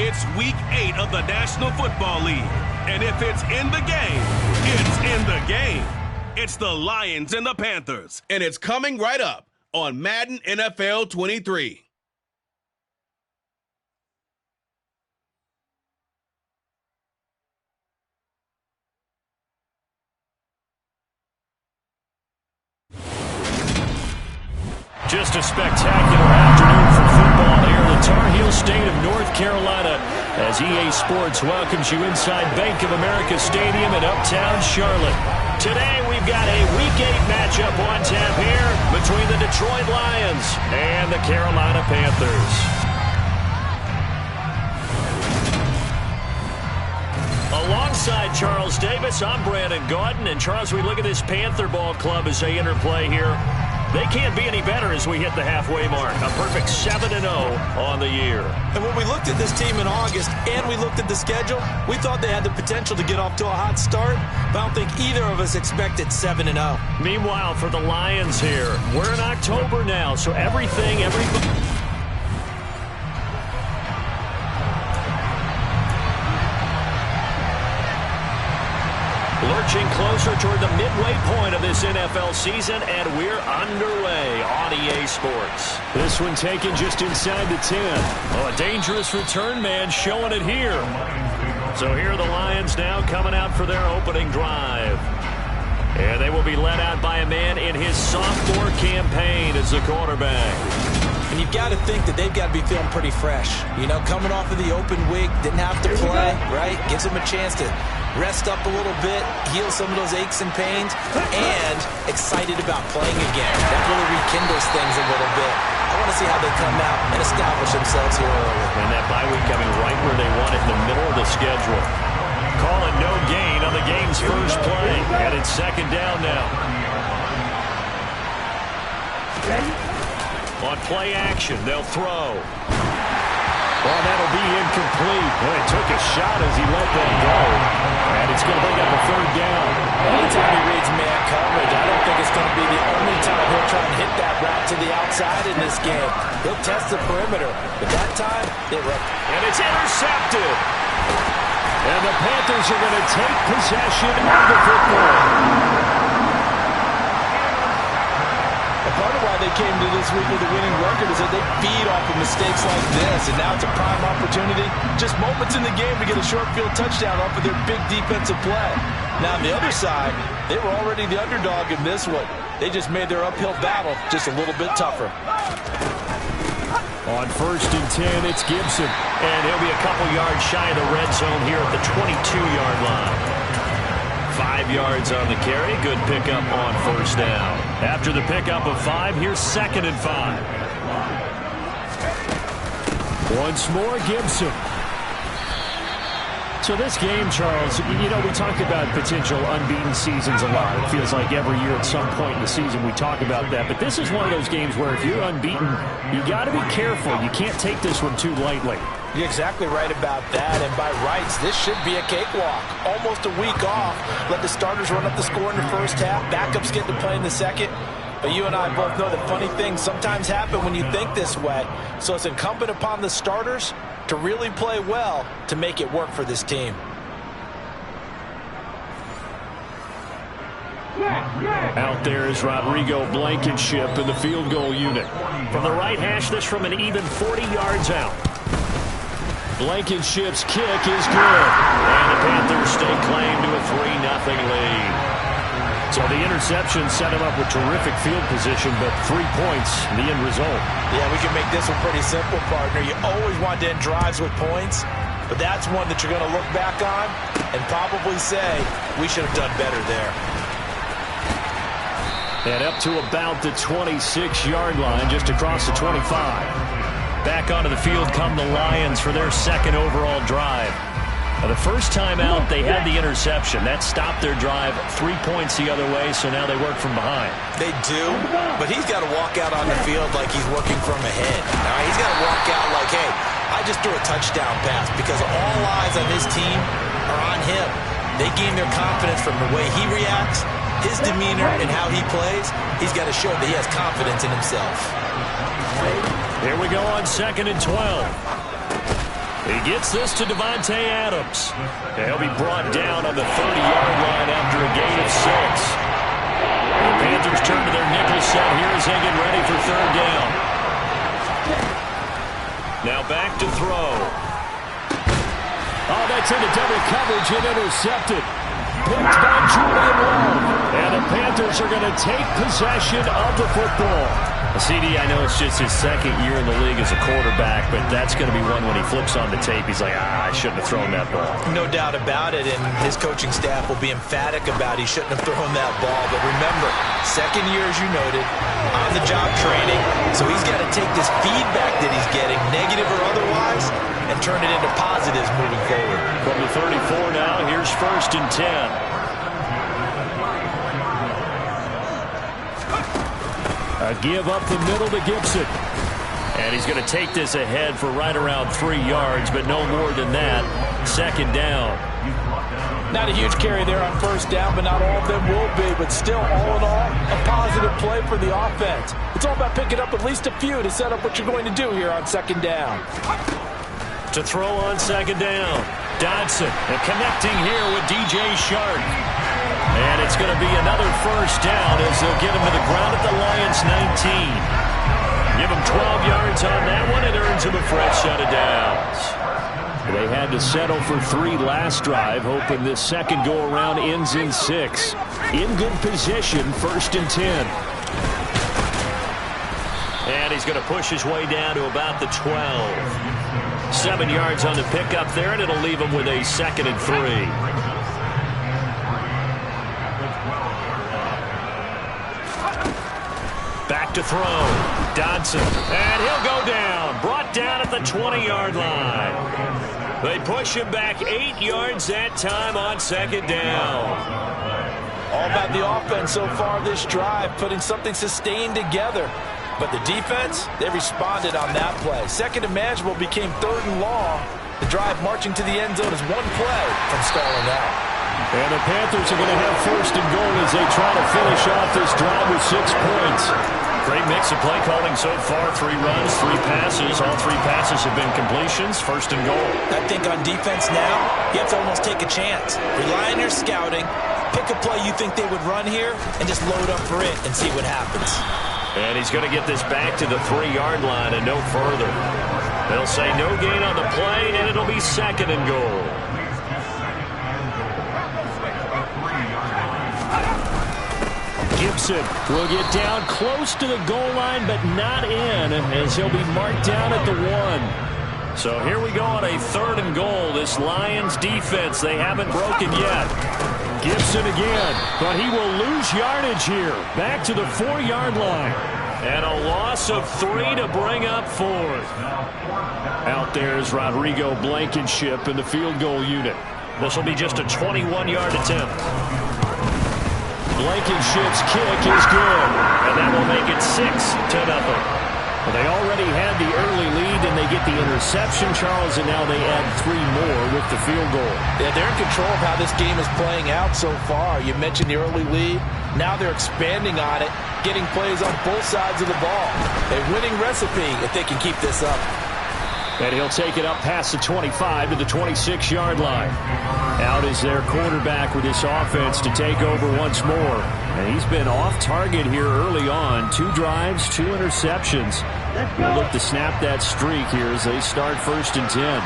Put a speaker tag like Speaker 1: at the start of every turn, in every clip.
Speaker 1: It's Week 8 of the National Football League. And if it's in the game, it's in the game. It's the Lions and the Panthers. And it's coming right up on Madden NFL 23.
Speaker 2: Just a spectacular afternoon for football here in the Tar Heel state of North Carolina as EA Sports welcomes you inside Bank of America Stadium in uptown Charlotte. Today we've got a Week 8 matchup on tap here between the Detroit Lions and the Carolina Panthers. Alongside Charles Davis, I'm Brandon Gaudin. And Charles, we look at this Panther ball club as they interplay here. They can't be any better as we hit the halfway mark. A perfect 7-0 on the year.
Speaker 3: And when we looked at this team in August and we looked at the schedule, we thought they had the potential to get off to a hot start, but I don't think either of us expected 7-0.
Speaker 2: Meanwhile, for the Lions here, we're in October now, so everybody... Lurching closer toward the midway point of this NFL season, and we're underway on EA Sports. This one taken just inside the 10. Oh, a dangerous return man showing it here. So here are the Lions now coming out for their opening drive. And they will be led out by a man in his sophomore campaign as the quarterback.
Speaker 3: And you've got to think that they've got to be feeling pretty fresh. You know, coming off of the open week, didn't have to play, right? Gives them a chance to rest up a little bit, heal some of those aches and pains, and excited about playing again. That really rekindles things a little bit. I want to see how they come out and establish themselves here early.
Speaker 2: And that bye week coming right where they want it in the middle of the schedule. Calling no gain on the game's first play, and it's second down now. On play action, they'll throw. Well, that'll be incomplete. Well, he took a shot as he let that go. And it's going to bring up a third down.
Speaker 3: Anytime he reads man coverage, I don't think it's going to be the only time he'll try and hit that route to the outside in this game. He'll test the perimeter, but that time, it worked.
Speaker 2: And it's intercepted. And the Panthers are going to take possession of the football.
Speaker 3: Part of why they came to this week with a winning record is that they feed off of mistakes like this, and now it's a prime opportunity, just moments in the game to get a short field touchdown off of their big defensive play. Now on the other side, they were already the underdog in this one. They just made their uphill battle just a little bit tougher.
Speaker 2: On 1st and 10, it's Gibson, and he'll be a couple yards shy of the red zone here at the 22-yard line. 5 yards on the carry. Good pickup on 1st down. After the pickup of 5, here's 2nd and 5. Once more, Gibson. So this game, Charles, you know, we talk about potential unbeaten seasons a lot. It feels like every year at some point in the season we talk about that. But this is one of those games where if you're unbeaten, you got to be careful. You can't take this one too lightly.
Speaker 3: You're exactly right about that, and by rights, this should be a cakewalk. Almost a week off. Let the starters run up the score in the first half. Backups get to play in the second. But you and I both know that funny things sometimes happen when you think this way. So it's incumbent upon the starters to really play well to make it work for this team.
Speaker 2: Out there is Rodrigo Blankenship in the field goal unit. From the right hash, this from an even 40 yards out. Blankenship's kick is good. And the Panthers stake claim to a 3-0 lead. So the interception set him up with terrific field position, but 3 points, the end result.
Speaker 3: Yeah, we can make this one pretty simple, partner. You always want to end drives with points, but that's one that you're going to look back on and probably say, we should have done better there.
Speaker 2: And up to about the 26-yard line, just across the 25. Back onto the field come the Lions for their 2nd overall drive. Now, the first time out, they had the interception. That stopped their drive 3 points the other way, so now they work from behind.
Speaker 3: They do, but he's got to walk out on the field like he's working from ahead. Now, he's got to walk out like, hey, I just threw a touchdown pass, because all eyes on this team are on him. They gain their confidence from the way he reacts, his demeanor, and how he plays. He's got to show that he has confidence in himself.
Speaker 2: Here we go on 2nd and 12. He gets this to Davante Adams. He'll be brought down on the 30-yard line after a gain of 6. The Panthers turn to their nickel set here as they get ready for third down. Now back to throw.
Speaker 4: Oh, that's into double coverage and intercepted. Picked by Julian Love. And the Panthers are going to take possession of the football.
Speaker 2: CD, I know it's just his second year in the league as a quarterback, but that's going to be one when he flips on the tape. He's like, I shouldn't have thrown that ball.
Speaker 3: No doubt about it, and his coaching staff will be emphatic about he shouldn't have thrown that ball. But remember, second year, as you noted, on-the-job training, so he's got to take this feedback that he's getting, negative or otherwise, and turn it into positives moving forward.
Speaker 2: From the 34 now, here's 1st and 10.
Speaker 4: A give up the middle to Gibson.
Speaker 2: And he's going to take this ahead for right around 3 yards, but no more than that. 2nd down.
Speaker 5: Not a huge carry there on 1st down, but not all of them will be. But still, all in all, a positive play for the offense. It's all about picking up at least a few to set up what you're going to do here on 2nd down.
Speaker 2: To throw on 2nd down. Dodson connecting here with DJ Shark. And it's going to be another 1st down as they'll get him to the ground at the Lions' 19. Give him 12 yards on that one. It earns him a fresh set of downs.
Speaker 4: They had to settle for 3 last drive, hoping this second go-around ends in 6. In good position, 1st and 10.
Speaker 2: And he's going to push his way down to about the 12. 7 yards on the pickup there, and it'll leave him with a 2nd and 3. Back to throw. Dodson. And he'll go down. Brought down at the 20-yard line. They push him back 8 yards that time on 2nd down.
Speaker 5: All about the offense so far this drive, putting something sustained together. But the defense, they responded on that play. 2nd and manageable became 3rd and long. The drive marching to the end zone is 1 play from stalling out.
Speaker 4: And the Panthers are going to have 1st and goal as they try to finish off this drive with 6 points.
Speaker 2: Great mix of play calling so far. 3 runs, 3 passes. All 3 passes have been completions. 1st and goal.
Speaker 3: I think on defense now, you have to almost take a chance. Rely on your scouting. Pick a play you think they would run here and just load up for it and see what happens.
Speaker 2: And he's going to get this back to the 3-yard line and no further. They'll say no gain on the play, and it'll be 2nd and goal.
Speaker 4: Gibson will get down close to the goal line, but not in, as he'll be marked down at the 1.
Speaker 2: So here we go on a 3rd and goal. This Lions defense, they haven't broken yet.
Speaker 4: Gibson again, but he will lose yardage here. Back to the 4-yard line.
Speaker 2: And a loss of 3 to bring up 4th.
Speaker 4: Out there is Rodrigo Blankenship in the field goal unit.
Speaker 2: This will be just a 21-yard attempt.
Speaker 4: Blankenship's kick is good.
Speaker 2: And that will make it 6-0.
Speaker 4: Well, they already had the early lead, and they get the interception, Charles, and now they add 3 more with the field goal.
Speaker 5: Yeah, they're in control of how this game is playing out so far. You mentioned the early lead. Now they're expanding on it, getting plays on both sides of the ball. A winning recipe if they can keep this up.
Speaker 4: And he'll take it up past the 25 to the 26-yard line. Out is their quarterback with this offense to take over once more. And he's been off target here early on. 2 drives, 2 interceptions. They'll look to snap that streak here as they start 1st and 10.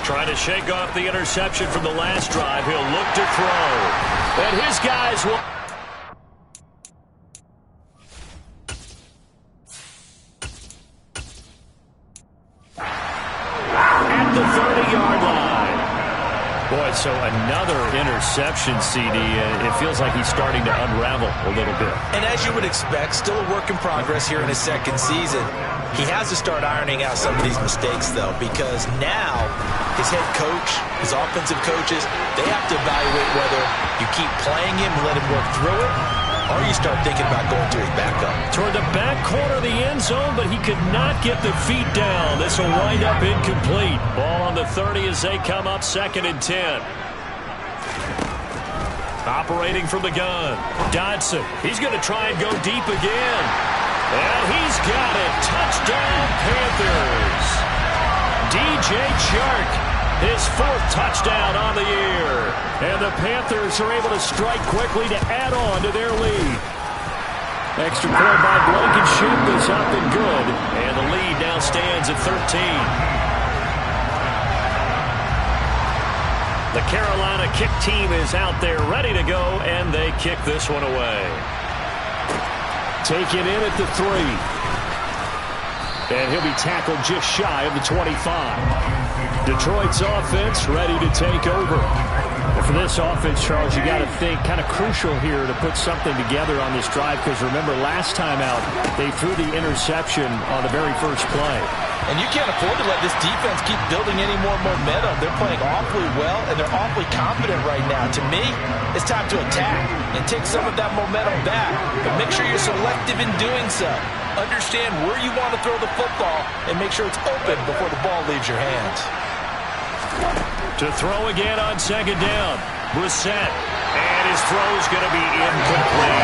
Speaker 2: Trying to shake off the interception from the last drive. He'll look to throw. And his guys will... the 30-yard line. Boy, so another interception, CD. It feels like he's starting to unravel a little bit.
Speaker 3: And as you would expect, still a work in progress here in his 2nd season. He has to start ironing out some of these mistakes, though, because now his head coach, his offensive coaches, they have to evaluate whether you keep playing him and let him work through it, or you start thinking about going to his backup.
Speaker 2: Toward the back corner of the end zone, but he could not get the feet down. This will wind up incomplete. Ball on the 30 as they come up 2nd and 10. Operating from the gun. Dodson. He's going to try and go deep again. And he's got it. Touchdown, Panthers. DJ Chark, his 4th touchdown on the year. And the Panthers are able to strike quickly to add on to their lead. Extra point by Blankenship is up and good. And the lead now stands at 13. The Carolina kick team is out there ready to go, and they kick this one away. Taken in at the 3. And he'll be tackled just shy of the 25. Detroit's offense ready to take over. Well, for this offense, Charles, you got to think kind of crucial here to put something together on this drive, because remember, last time out, they threw the interception on the very first play.
Speaker 5: And you can't afford to let this defense keep building any more momentum. They're playing awfully well, and they're awfully confident right now. To me, it's time to attack and take some of that momentum back. But make sure you're selective in doing so. Understand where you want to throw the football and make sure it's open before the ball leaves your hands.
Speaker 2: To throw again on 2nd down, Brissett. And his throw's going to be incomplete.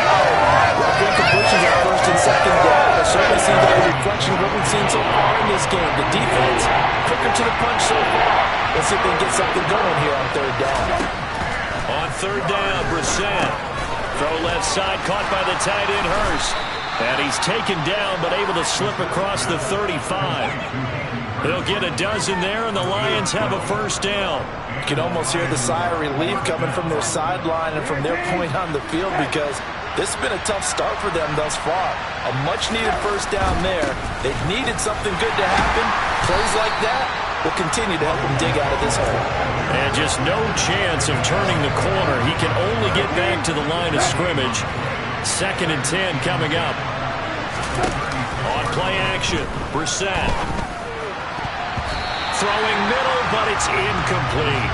Speaker 5: Incompletions are 1st and 2nd down. It certainly seems like a reflection of what we've seen so far in this game. The defense, quicker to the punch so far. Let's see if they can get something going here on 3rd down.
Speaker 2: On 3rd down, Brissett. Throw left side, caught by the tight end, Hurst. And he's taken down, but able to slip across the 35. He'll get a dozen there, and the Lions have a 1st down.
Speaker 5: You can almost hear the sigh of relief coming from their sideline and from their point on the field, because this has been a tough start for them thus far. A much-needed 1st down there. They've needed something good to happen. Plays like that will continue to help them dig out of this hole.
Speaker 2: And just no chance of turning the corner. He can only get back to the line of scrimmage. 2nd and 10 coming up. On play action, Brissett. Throwing middle, but it's incomplete.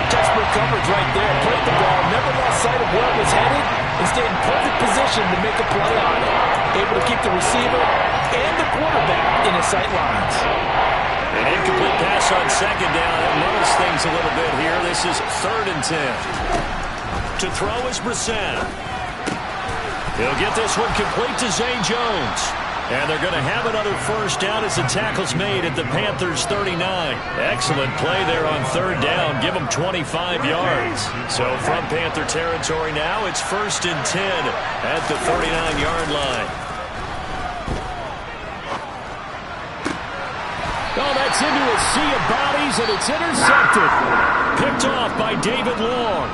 Speaker 5: Textbook coverage right there. Played the ball, never lost sight of where it was headed, and stayed in perfect position to make a play on it. Able to keep the receiver and the quarterback in his sight lines.
Speaker 2: An incomplete pass on 2nd down. That muddles things a little bit here. This is 3rd and 10. To throw is Brissett. He'll get this one complete to Zay Jones. And they're going to have another 1st down as the tackle's made at the Panthers' 39. Excellent play there on 3rd down. Give them 25 yards. So from Panther territory now, it's 1st and 10 at the 39-yard line. Oh, that's into a sea of bodies, and it's intercepted. Picked off by David Long.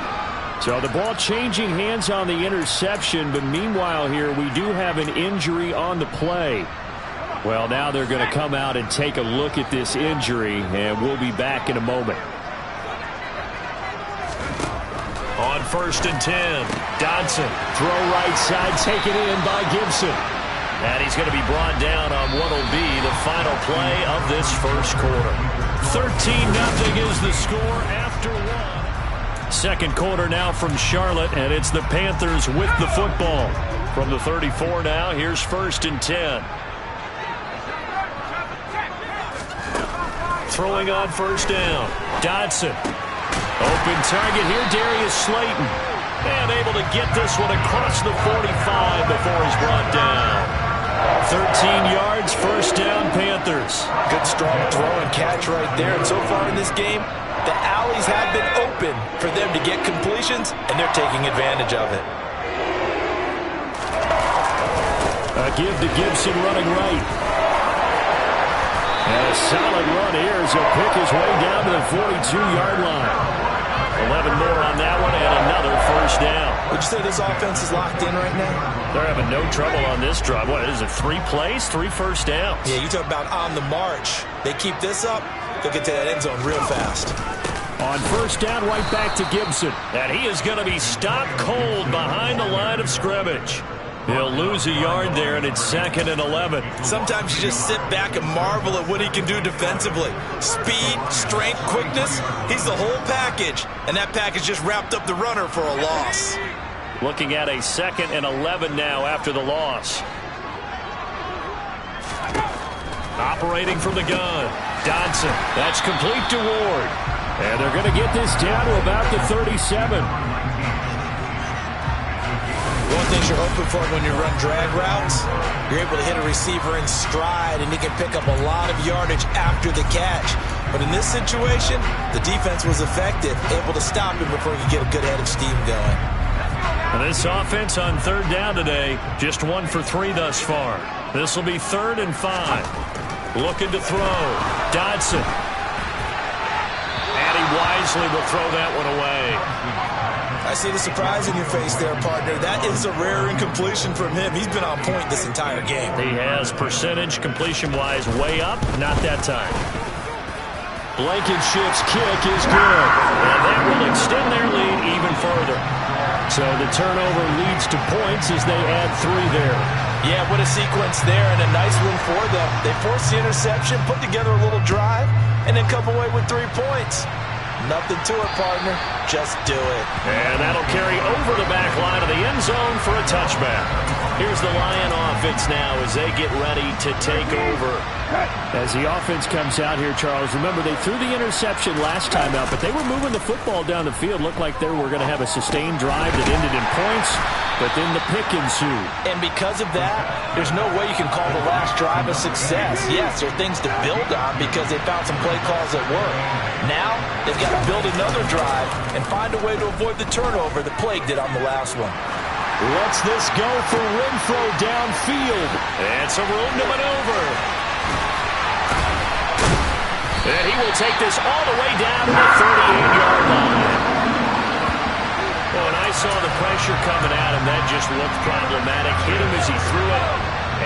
Speaker 2: So the ball changing hands on the interception, but meanwhile here we do have an injury on the play. Well, now they're going to come out and take a look at this injury, and we'll be back in a moment. On 1st and 10, Dodson. Throw right side, taken in by Gibson. And he's going to be brought down on what will be the final play of this 1st quarter. 13-0 is the score after 1. 2nd quarter now from Charlotte, and it's the Panthers with the football. From the 34 now, here's 1st and 10. Throwing on 1st down, Dodson. Open target here, Darius Slayton. And able to get this one across the 45 before he's brought down. 13 yards, 1st down, Panthers.
Speaker 5: Good strong throw and catch right there. And so far in this game, the alleys have been open for them to get completions, and they're taking advantage of it.
Speaker 2: A give to Gibson running right. And a solid run here as he'll pick his way down to the 42-yard line. 11 more on that one, and another 1st down.
Speaker 5: Would you say this offense is locked in right now?
Speaker 2: They're having no trouble on this drive. What is it, 3 plays, 3 1st downs?
Speaker 5: Yeah, you talk about on the march. They keep this up, they'll get to that end zone real fast.
Speaker 2: On 1st down, right back to Gibson. And he is going to be stopped cold behind the line of scrimmage. He'll lose a yard there, and it's 2nd and 11.
Speaker 5: Sometimes you just sit back and marvel at what he can do defensively. Speed, strength, quickness, he's the whole package. And that package just wrapped up the runner for a loss.
Speaker 2: Looking at a 2nd and 11 now after the loss. Operating from the gun, Dodson. That's complete to Ward. And they're going to get this down to about the 37.
Speaker 3: One thing you're hoping for when you run drag routes, you're able to hit a receiver in stride, and he can pick up a lot of yardage after the catch. But in this situation, the defense was effective, able to stop him before he could get a good head of steam going.
Speaker 2: And this offense on third down today, just 1 for 3 thus far. This will be 3rd and 5. Looking to throw. Dodson. And he wisely will throw that one away.
Speaker 3: I see the surprise in your face there, partner. That is a rare incompletion from him. He's been on point this entire game.
Speaker 2: He has percentage completion-wise way up. Not that time. Blankenship's kick is good. And that will extend their lead even further. So the turnover leads to points as they add 3 there.
Speaker 3: Yeah, what a sequence there, and a nice win for them. They forced the interception, put together a little drive, and then come away with 3 points. Nothing to it, partner. Just do it.
Speaker 2: And that'll carry over the back line of the end zone for a touchback. Here's the Lion offense now as they get ready to take over.
Speaker 4: As the offense comes out here, Charles, remember they threw the interception last time out, but they were moving the football down the field. Looked like they were going to have a sustained drive that ended in points, but then the pick ensued.
Speaker 3: And because of that, there's no way you can call the last drive a success. Yes, there are things to build on because they found some play calls that work. Now, they've got to build another drive and find a way to avoid the turnover that plagued it on the last one.
Speaker 2: Lets this go for Renfro downfield. And some room to maneuver. And he will take this all the way down to the 38-yard line. When I saw the pressure coming at him, that just looked problematic. Hit him as he threw it,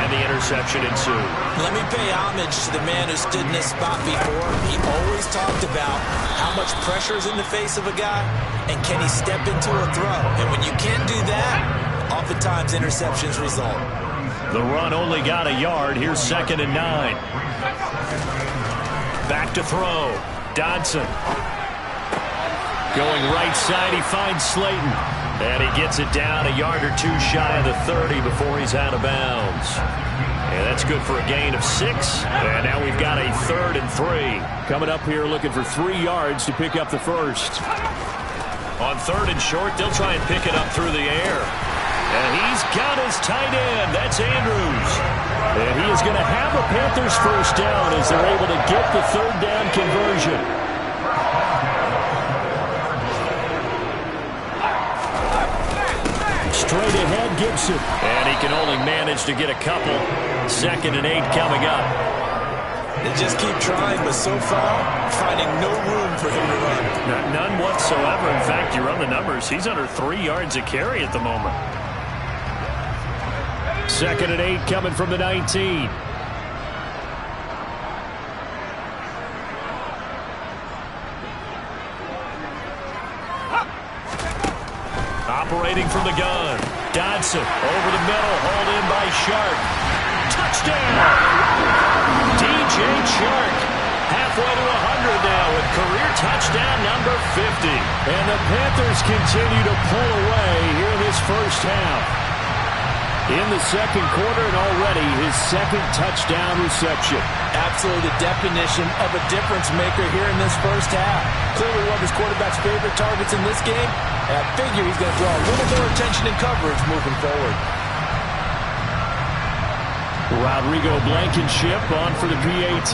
Speaker 2: and the interception ensued.
Speaker 3: Let me pay homage to the man who stood in this spot before. He always talked about how much pressure is in the face of a guy, and can he step into a throw. And when you can't do that, oftentimes interceptions result.
Speaker 2: The run only got a yard. Here's 2nd and 9. Back to throw. Dodson. Going right side, he finds Slayton. And he gets it down a yard or 2 shy of the 30 before he's out of bounds. And that's good for a gain of 6. And now we've got a 3rd and 3.
Speaker 4: Coming up here looking for 3 yards to pick up the first.
Speaker 2: On 3rd and short, they'll try and pick it up through the air. And he's got his tight end. That's Andrews. And he is going to have a Panthers first down as they're able to get the 3rd down conversion. Straight ahead, Gibson. And he can only manage to get a couple. 2nd and 8 coming up.
Speaker 3: They just keep trying, but so far, finding no room for him to run.
Speaker 2: None whatsoever. In fact, you run the numbers. He's under 3 yards a carry at the moment.
Speaker 4: 2nd and 8 coming from the 19.
Speaker 2: Operating from the gun. Dodson over the middle. Hauled in by Shark. Touchdown! DJ Chark. Halfway to 100 now with career touchdown number 50.
Speaker 4: And the Panthers continue to pull away here in this first half. In the second quarter and already his 2nd touchdown reception.
Speaker 3: Absolutely the definition of a difference maker here in this first half. Clearly one of his quarterback's favorite targets in this game. And I figure he's going to draw a little more attention and coverage moving forward.
Speaker 4: Rodrigo Blankenship on for the PAT.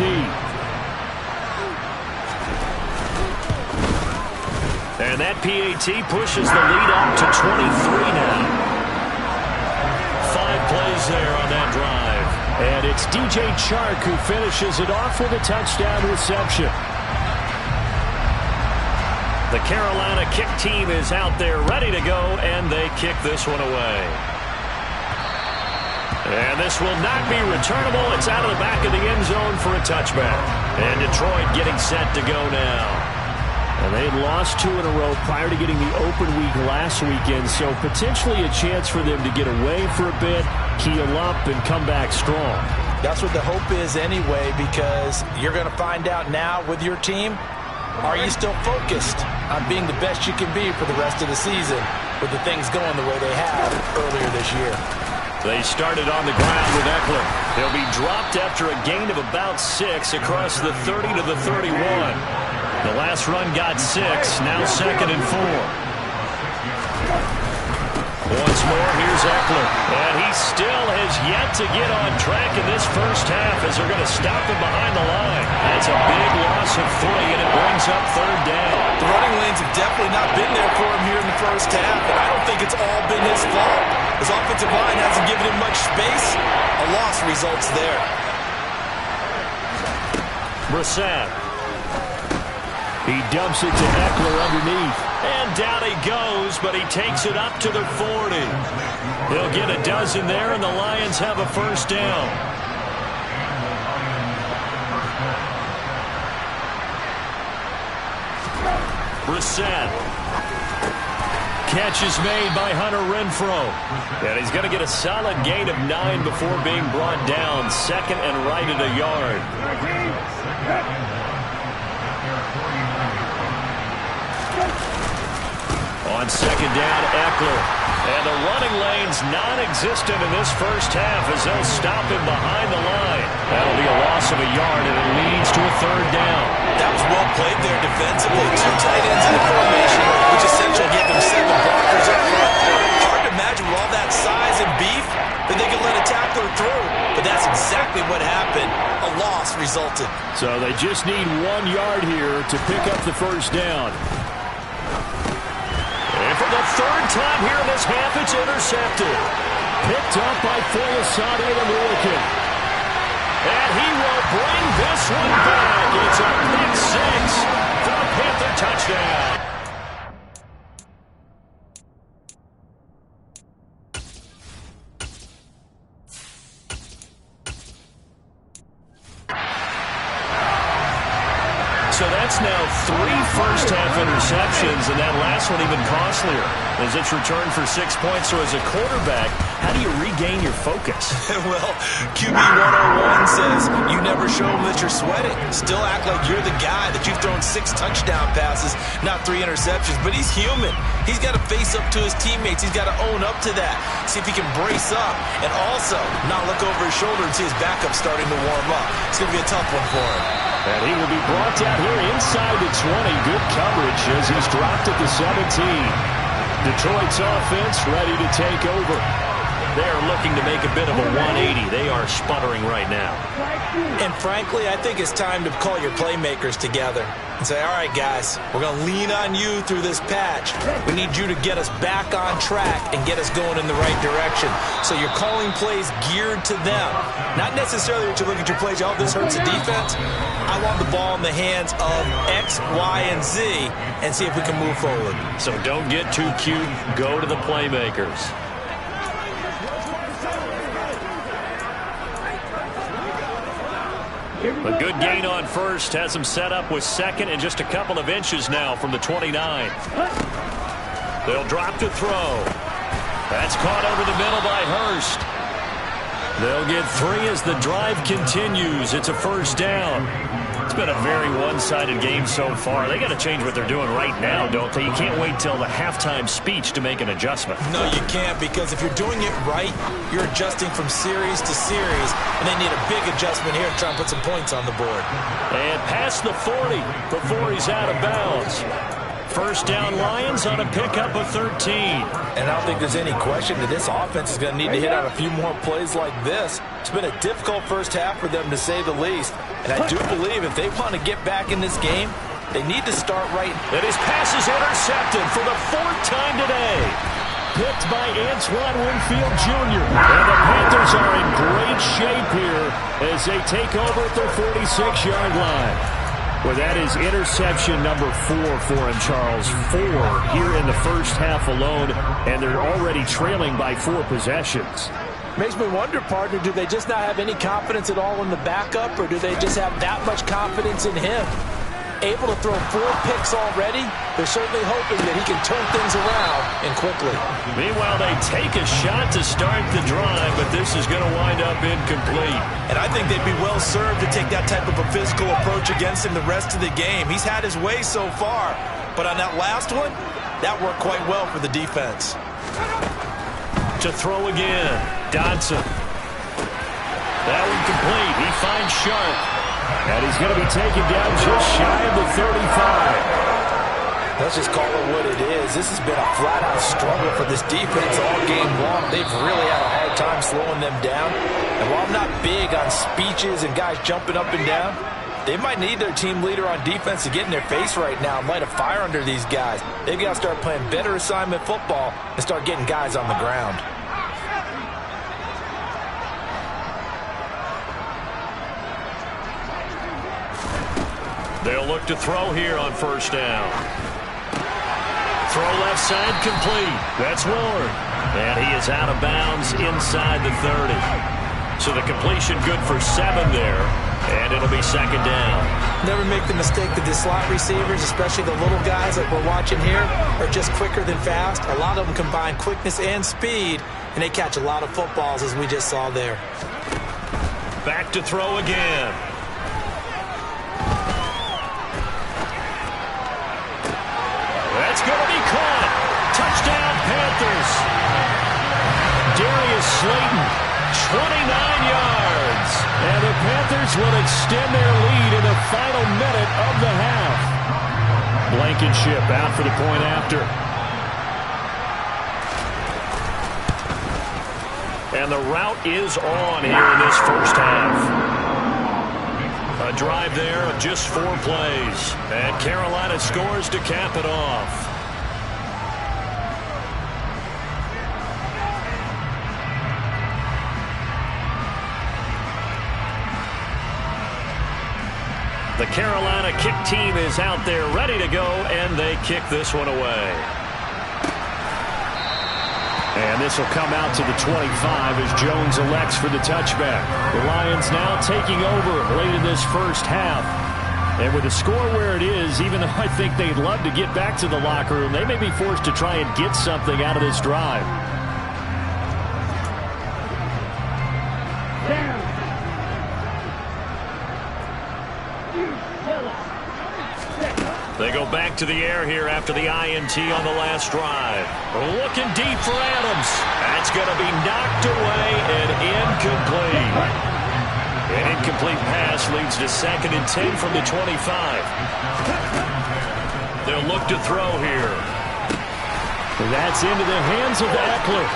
Speaker 2: And that PAT pushes the lead up to 23 now. 5 plays there on that drive.
Speaker 4: And it's DJ Chark who finishes it off with a touchdown reception.
Speaker 2: The Carolina kick team is out there ready to go, and they kick this one away. And this will not be returnable. It's out of the back of the end zone for a touchback. And Detroit getting set to go now.
Speaker 4: And they had lost 2 in a row prior to getting the open week last weekend, so potentially a chance for them to get away for a bit, heal up, and come back strong.
Speaker 3: That's what the hope is anyway, because you're going to find out now with your team, are you still focused on being the best you can be for the rest of the season with the things going the way they have earlier this year?
Speaker 2: They started on the ground with Eckler. They'll be dropped after a gain of about 6 across the 30 to the 31. The last run got 6, now 2nd and 4. Once more, here's Eckler. And he still has yet to get on track in this first half as they're going to stop him behind the line. That's a big loss of 3, and it brings up third down.
Speaker 5: The running lanes have definitely not been there for him here in the first half, and I don't think it's all been his fault. His offensive line hasn't given him much space. A loss results there.
Speaker 2: Brissett. He dumps it to Eckler underneath. And down he goes, but he takes it up to the 40. He'll get a dozen there, and the Lions have a first down. Brissett. Catch is made by Hunter Renfrow. And he's going to get a solid gain of 9 before being brought down. Second and right at a yard. On second down, Eckler. And the running lane's non-existent in this first half as they'll stop him behind the line. That'll be a loss of a yard, and it leads to a third down.
Speaker 3: That was well played there defensively. 2 tight ends in the formation, which essentially gave them 7 blockers up front. Hard to imagine with all that size and beef that they could let a tackler through. But that's exactly what happened. A loss resulted.
Speaker 2: So they just need 1 yard here to pick up the first down. And for the third time here in this half, it's intercepted. Picked up by Folasade Oluokun. And he will bring this one back. It's a pick 6 for a Panther touchdown. So that's now 3 first-half interceptions, and that last one even costlier as it's returned for 6 points. So as a quarterback, how do you regain your focus?
Speaker 3: Well, QB 101 says you never show them that you're sweating. Still act like you're the guy, that you've thrown 6 touchdown passes, not 3 interceptions. But he's human. He's got to face up to his teammates. He's got to own up to that. See if he can brace up and also not look over his shoulder and see his backup starting to warm up. It's going to be a tough one for him.
Speaker 2: And he will be brought down here inside the 20. Good coverage as he's dropped at the 17. Detroit's offense ready to take over. They're looking to make a bit of a 180. They are sputtering right now.
Speaker 3: And frankly, I think it's time to call your playmakers together and say, all right, guys, we're going to lean on you through this patch. We need you to get us back on track and get us going in the right direction. So you're calling plays geared to them. Not necessarily that you look at your plays, oh, this hurts the defense. I want the ball in the hands of X, Y, and Z and see if we can move forward.
Speaker 2: So don't get too cute. Go to the playmakers. A good gain on first has him set up with second and just a couple of inches now from the 29. They'll drop to throw. That's caught over the middle by Hurst. They'll get 3 as the drive continues. It's a first down. It's been a very one-sided game so far. They got to change what they're doing right now, don't they? You can't wait till the halftime speech to make an adjustment.
Speaker 3: No, you can't, because if you're doing it right, you're adjusting from series to series, and they need a big adjustment here to try and put some points on the board.
Speaker 2: And past the 40 before he's out of bounds. First down Lions on a pickup of 13.
Speaker 3: And I don't think there's any question that this offense is going to need to hit out a few more plays like this. It's been a difficult first half for them, to say the least. And I do believe if they want to get back in this game, they need to start right.
Speaker 2: And his pass is intercepted for the 4th time today. Picked by Antoine Winfield Jr. And the Panthers are in great shape here as they take over at their 46-yard line. Well, that is interception number 4 for him, Charles. 4 here in the first half alone, and they're already trailing by 4 possessions.
Speaker 3: Makes me wonder, partner, do they just not have any confidence at all in the backup, or do they just have that much confidence in him? Able to throw 4 picks already, they're certainly hoping that he can turn things around and quickly.
Speaker 2: Meanwhile, they take a shot to start the drive, but this is going to wind up incomplete.
Speaker 3: And I think they'd be well served to take that type of a physical approach against him the rest of the game. He's had his way so far, but on that last one, that worked quite well for the defense.
Speaker 2: To throw again, Dodson. That one complete. He finds Sharp. And he's going to be taken down just shy of the 35.
Speaker 5: Let's just call it what it is. This has been a flat-out struggle for this defense all game long. They've really had a hard time slowing them down. And while I'm not big on speeches and guys jumping up and down, they might need their team leader on defense to get in their face right now and light a fire under these guys. They've got to start playing better assignment football and start getting guys on the ground.
Speaker 2: They'll look to throw here on first down. Throw left side complete. That's Ward. And he is out of bounds inside the 30. So the completion good for 7 there. And it'll be second down.
Speaker 3: Never make the mistake that the slot receivers, especially the little guys like we're watching here, are just quicker than fast. A lot of them combine quickness and speed, and they catch a lot of footballs, as we just saw there.
Speaker 2: Back to throw again. That's going to be caught. Touchdown, Panthers. Darius Slayton, 29 yards. And the Panthers will extend their lead in the final minute of the half. Blankenship out for the point after. And the route is on here in this first half. A drive there of just 4 plays. And Carolina scores to cap it off. The Carolina kick team is out there ready to go, and they kick this one away. And this will come out to the 25 as Jones elects for the touchback. The Lions now taking over late in this first half. And with the score where it is, even though I think they'd love to get back to the locker room, they may be forced to try and get something out of this drive. They go back to the air here after the INT on the last drive. Looking deep for Adams. That's going to be knocked away and incomplete. An incomplete pass leads to 2nd and 10 from the 25. They'll look to throw here. That's into the hands of Eckler.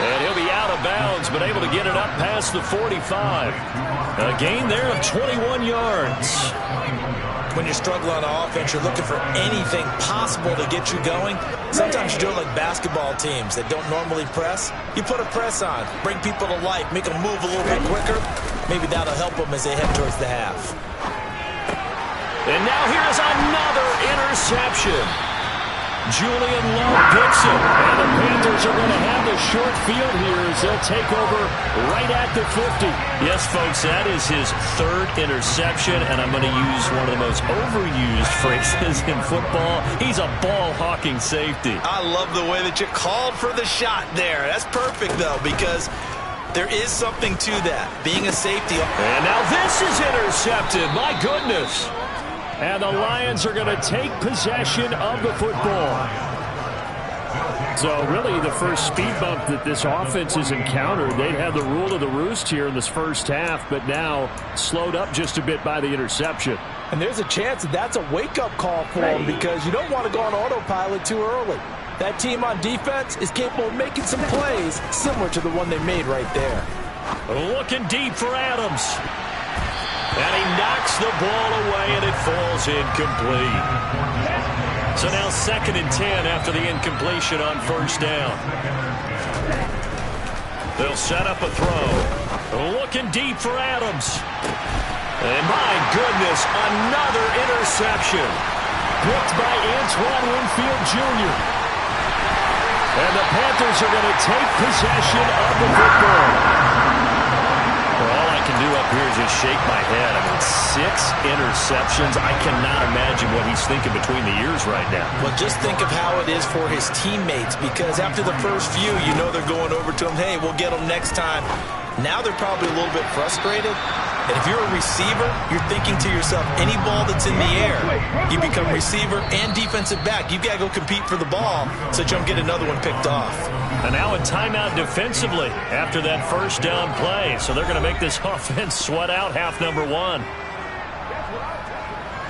Speaker 2: And he'll be out of bounds, but able to get it up past the 45. A gain there of 21 yards.
Speaker 3: When you're struggling on offense, you're looking for anything possible to get you going. Sometimes you do it like basketball teams that don't normally press. You put a press on, bring people to life, make them move a little bit quicker. Maybe that'll help them as they head towards the half.
Speaker 2: And now here's another interception. Julian Love picks it, and the Panthers are going to have the short field here as they'll take over right at the 50. Yes, folks, that is his 3rd interception, and I'm going to use one of the most overused phrases in football. He's a ball-hawking safety.
Speaker 3: I love the way that you called for the shot there. That's perfect, though, because there is something to that, being a safety.
Speaker 2: And now this is intercepted. My goodness. And the Lions are going to take possession of the football. So really the first speed bump that this offense has encountered, they'd had the rule of the roost here in this first half, but now slowed up just a bit by the interception.
Speaker 3: And there's a chance that that's a wake-up call for them because you don't want to go on autopilot too early. That team on defense is capable of making some plays similar to the one they made right there.
Speaker 2: Looking deep for Adams. And he knocks the ball away, and it falls incomplete. So now 2nd and 10 after the incompletion on first down. They'll set up a throw. Looking deep for Adams. And my goodness, another interception. Picked by Antoine Winfield Jr. And the Panthers are going to take possession of the football. All I can do up here is just shake my head. I mean, 6 interceptions. I cannot imagine what he's thinking between the ears right now.
Speaker 3: Well, just think of how it is for his teammates, because after the first few, you know they're going over to him, hey, we'll get them next time. Now they're probably a little bit frustrated. And if you're a receiver, you're thinking to yourself, any ball that's in the air, you become receiver and defensive back. You've got to go compete for the ball so that you don't get another one picked off.
Speaker 2: And now a timeout defensively after that first down play. So they're going to make this offense sweat out half number 1.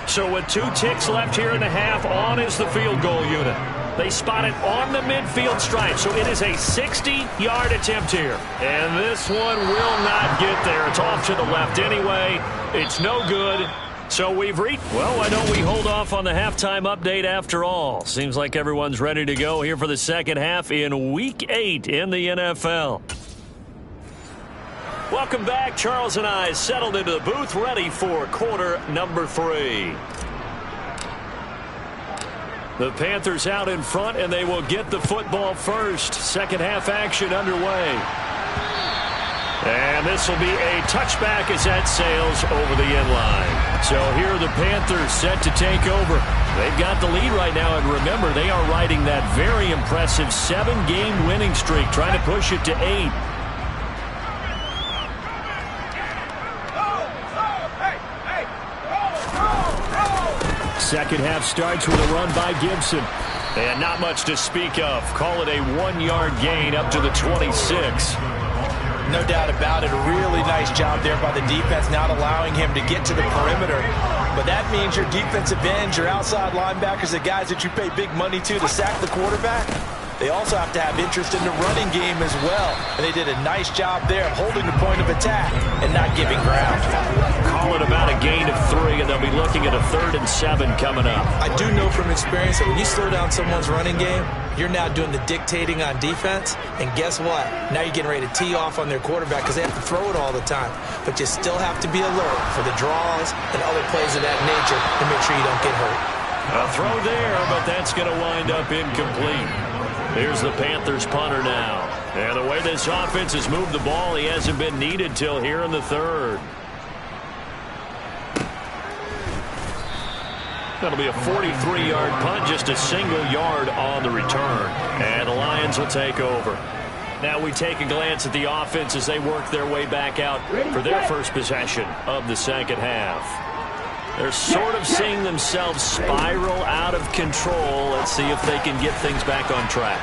Speaker 2: So with 2 ticks left here in the half, on is the field goal unit. They spot it on the midfield stripe, so it is a 60-yard attempt here. And this one will not get there. It's off to the left anyway. It's no good. So we've reached. Well, why don't we hold off on the halftime update after all? Seems like everyone's ready to go here for the second half in Week 8 in the NFL. Welcome back. Charles and I settled into the booth, ready for quarter number 3. The Panthers out in front, and they will get the football first. Second half action underway. And this will be a touchback as that sails over the end line. So here are the Panthers set to take over. They've got the lead right now, and remember, they are riding that very impressive 7-game winning streak, trying to push it to 8. Second half starts with a run by Gibson. And not much to speak of. Call it a 1-yard gain up to the 26.
Speaker 3: No doubt about it. A really nice job there by the defense, not allowing him to get to the perimeter. But that means your defensive ends, your outside linebackers, the guys that you pay big money to sack the quarterback, they also have to have interest in the running game as well. And they did a nice job there of holding the point of attack and not giving ground.
Speaker 2: Call it about a gain of 3, and they'll be looking at a 3rd and 7 coming up.
Speaker 3: I do know from experience that when you slow down someone's running game, you're now doing the dictating on defense. And guess what? Now you're getting ready to tee off on their quarterback because they have to throw it all the time. But you still have to be alert for the draws and other plays of that nature to make sure you don't get hurt.
Speaker 2: A throw there, but that's going to wind up incomplete. Here's the Panthers punter now. And the way this offense has moved the ball, he hasn't been needed till here in the 3rd. That'll be a 43-yard punt, just a single yard on the return. And the Lions will take over. Now we take a glance at the offense as they work their way back out for their first possession of the second half. They're sort of seeing themselves spiral out of control. Let's see if they can get things back on track.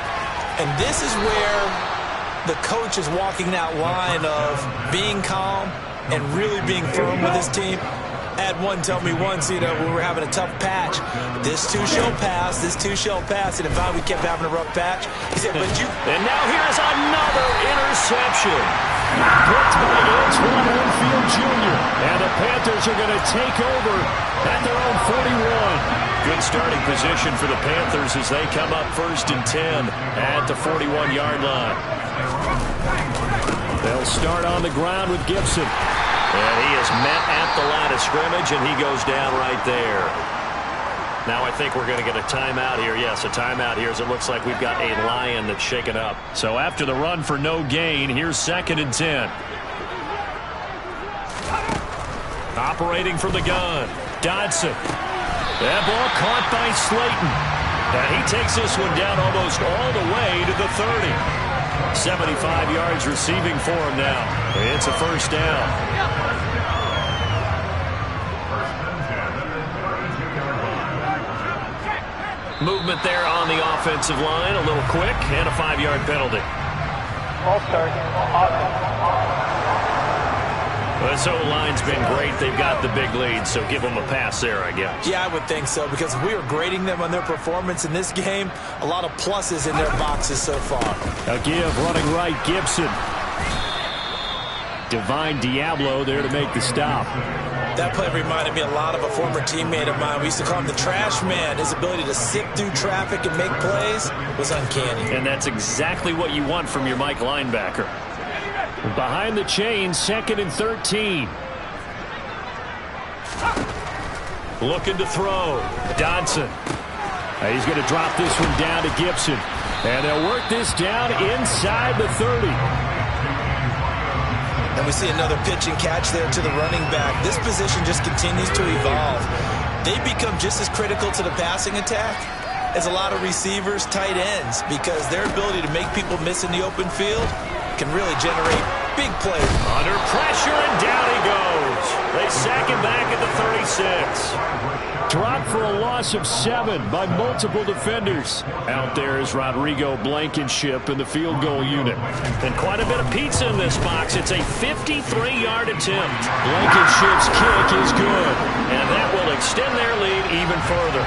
Speaker 3: And this is where the coach is walking that line of being calm and really being firm with his team. I had one tell me once, when we were having a tough patch, this too shall pass, this too shall pass. And if we kept having a rough patch, he said, but you...
Speaker 2: And now here's another interception. Picked by Antoine Winfield Jr. And the Panthers are going to take over at their own 41. Good starting position for the Panthers as they come up 1st and 10 at the 41-yard line. They'll start on the ground with Gibson. And he is met at the line of scrimmage, and he goes down right there. Now I think we're going to get a timeout here. Yes, a timeout here as it looks like we've got a Lion that's shaken up. So after the run for no gain, here's 2nd and 10. Operating from the gun, Dodson. That ball caught by Slayton. And he takes this one down almost all the way to the 30. 75 yards receiving for him now. It's a 1st down. Movement there on the offensive line, a little quick, and a 5-yard penalty. This O-line's been great. They've got the big lead, so give them a pass there, I guess.
Speaker 3: Yeah, I would think so, because we are grading them on their performance in this game. A lot of pluses in their boxes so far.
Speaker 2: A give, running right, Gibson. Divine Diablo there to make the stop.
Speaker 3: That play reminded me a lot of a former teammate of mine. We used to call him the trash man. His ability to sift through traffic and make plays was uncanny.
Speaker 2: And that's exactly what you want from your Mike linebacker. Behind the chain, 2nd and 13. Looking to throw. Dodson. He's going to drop this one down to Gibson. And they'll work this down inside the 30.
Speaker 3: And we see another pitch and catch there to the running back. This position just continues to evolve. They become just as critical to the passing attack as a lot of receivers, tight ends, because their ability to make people miss in the open field can really generate Big play.
Speaker 2: Under pressure, and down he goes. They sack him back at the 36.
Speaker 4: Dropped for a loss of 7 by multiple defenders. Out there is Rodrigo Blankenship in the field goal unit.
Speaker 2: And quite a bit of pizza in this box. It's a 53-yard attempt.
Speaker 4: Blankenship's kick is good.
Speaker 2: And that will extend their lead even further.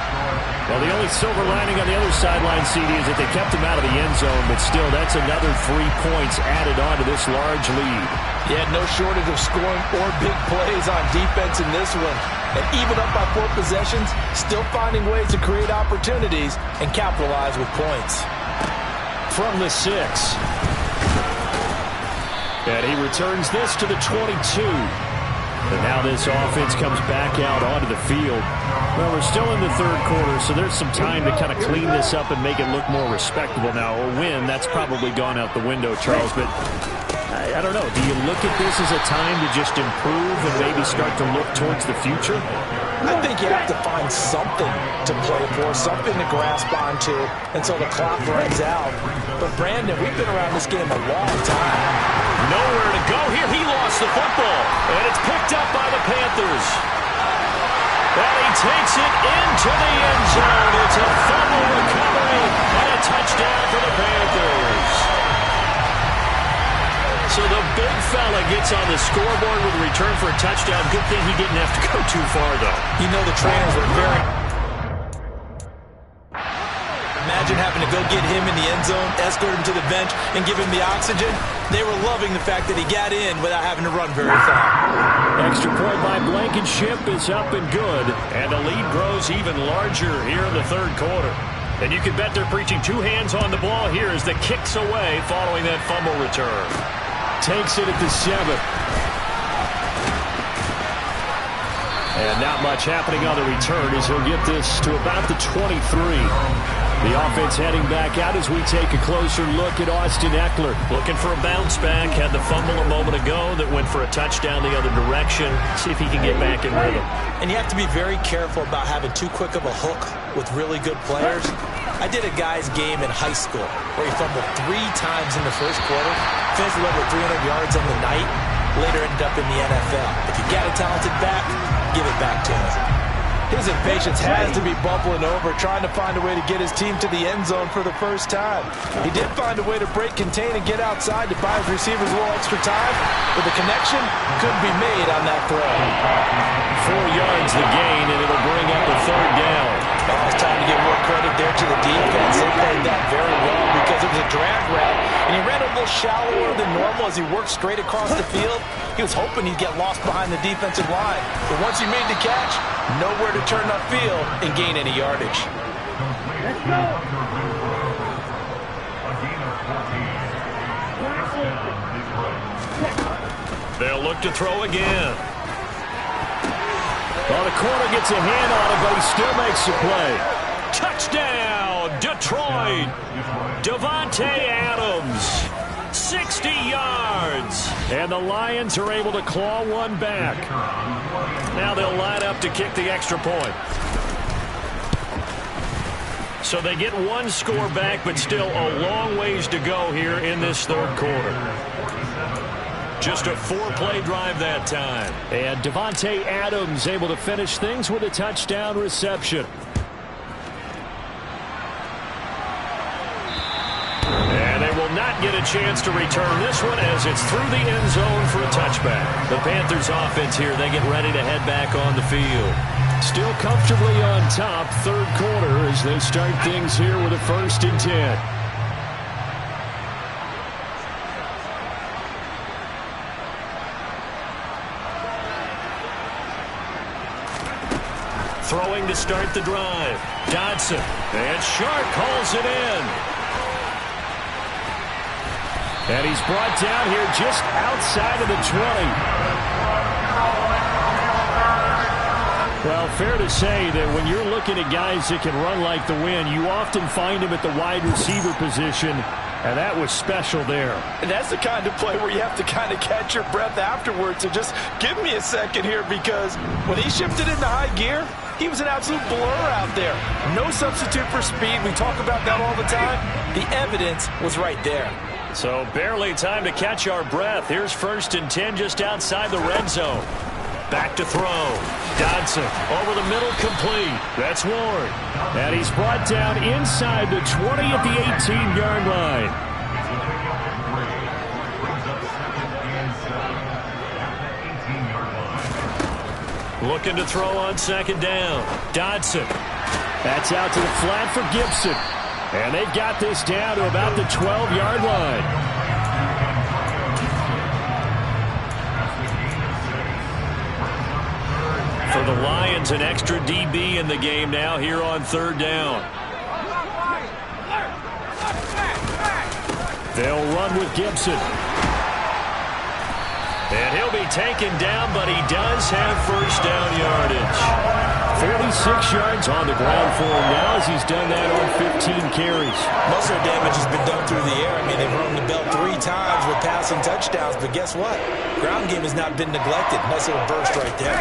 Speaker 4: Well, the only silver lining on the other sideline, CD, is that they kept him out of the end zone, but still, that's another 3 points added on to this large lead.
Speaker 5: Yeah, no shortage of scoring or big plays on defense in this one. And even up by 4 possessions, still finding ways to create opportunities and capitalize with points.
Speaker 4: From the 6. And he returns this to the 22. And now this offense comes back out onto the field. Well, we're still in the third quarter, so there's some time to kind of clean this up and make it look more respectable now. A win, that's probably gone out the window, Charles, but I don't know. Do you look at this as a time to just improve and maybe start to look towards the future?
Speaker 3: I think you have to find something to play for, something to grasp onto until the clock runs out. But, Brandon, we've been around this game a long time.
Speaker 2: Nowhere to go here. He lost the football, and it's picked up by the Panthers. And he takes it into the end zone. It's a fumble recovery and a touchdown for the Panthers. So the big fella gets on the scoreboard with a return for a touchdown. Good thing he didn't have to go too far, though.
Speaker 3: You know the trainers were very... Imagine having to go get him in the end zone, escort him to the bench, and give him the oxygen. They were loving the fact that he got in without having to run very far.
Speaker 4: Extra point by Blankenship is up and good.
Speaker 2: And the lead grows even larger here in the third quarter. And you can bet they're preaching 2 hands on the ball here as the kick's away following that fumble return.
Speaker 4: Takes it at the 7. And not much happening on the return as he'll get this to about the 23. The offense heading back out as we take a closer look at Austin Ekeler.
Speaker 2: Looking for a bounce back. Had the fumble a moment ago that went for a touchdown the other direction. See if he can get back in rhythm.
Speaker 3: And you have to be very careful about having too quick of a hook with really good players. I did a guy's game in high school where he fumbled 3 times in the first quarter, finished with over 300 yards on the night, later ended up in the NFL. If you got a talented back, give it back to him.
Speaker 5: His impatience has to be bubbling over, trying to find a way to get his team to the end zone for the first time. He did find a way to break, contain, and get outside to buy his receivers a little extra time, but the connection couldn't be made on that throw.
Speaker 2: 4 yards the gain, and it'll bring up a third down.
Speaker 3: Oh, it's time to give more credit there to the defense. They played that very well because it was a drag route, and he ran a little shallower than normal as he worked straight across the field. He was hoping he'd get lost behind the defensive line, but once he made the catch, nowhere to turn upfield and gain any yardage.
Speaker 6: Let's go.
Speaker 2: They'll look to throw again.
Speaker 4: Well, the corner gets a hand on it, but he still makes the play.
Speaker 2: Touchdown, Detroit. Davante Adams, 60 yards.
Speaker 4: And the Lions are able to claw one back.
Speaker 2: Now they'll line up to kick the extra point. So they get 1 score back, but still a long ways to go here in this third quarter. Just a 4-play drive that time.
Speaker 4: And Davante Adams able to finish things with a touchdown reception.
Speaker 2: And they will not get a chance to return this one as it's through the end zone for a touchback. The Panthers offense here, they get ready to head back on the field.
Speaker 4: Still comfortably on top, third quarter as they start things here with a 1st and 10.
Speaker 2: Throwing to start the drive. Dodson. And Sharp calls it in.
Speaker 4: And he's brought down here just outside of the 20. Well, fair to say that when you're looking at guys that can run like the wind, you often find them at the wide receiver position, and that was special there.
Speaker 5: And that's the kind of play where you have to kind of catch your breath afterwards and just give me a second here, because when he shifted into high gear, he was an absolute blur out there. No substitute for speed. We talk about that all the time. The evidence was right there.
Speaker 2: So barely time to catch our breath. Here's 1st and 10 just outside the red zone. Back to throw. Dodson over the middle, complete. That's Ward. And he's brought down inside the 20 at the 18-yard line. Looking to throw on 2nd down. Dodson. That's out to the flat for Gibson. And they've got this down to about the 12-yard line. For the Lions, an extra DB in the game now here on 3rd down. They'll run with Gibson. And he'll be taken down, but he does have 1st down yardage. 46 yards on the ground for him now as he's done that on 15 carries.
Speaker 3: Most of the damage has been done through the air. I mean, they've rung the bell 3 times with passing touchdowns, but guess what? Ground game has not been neglected. Nice little burst right there.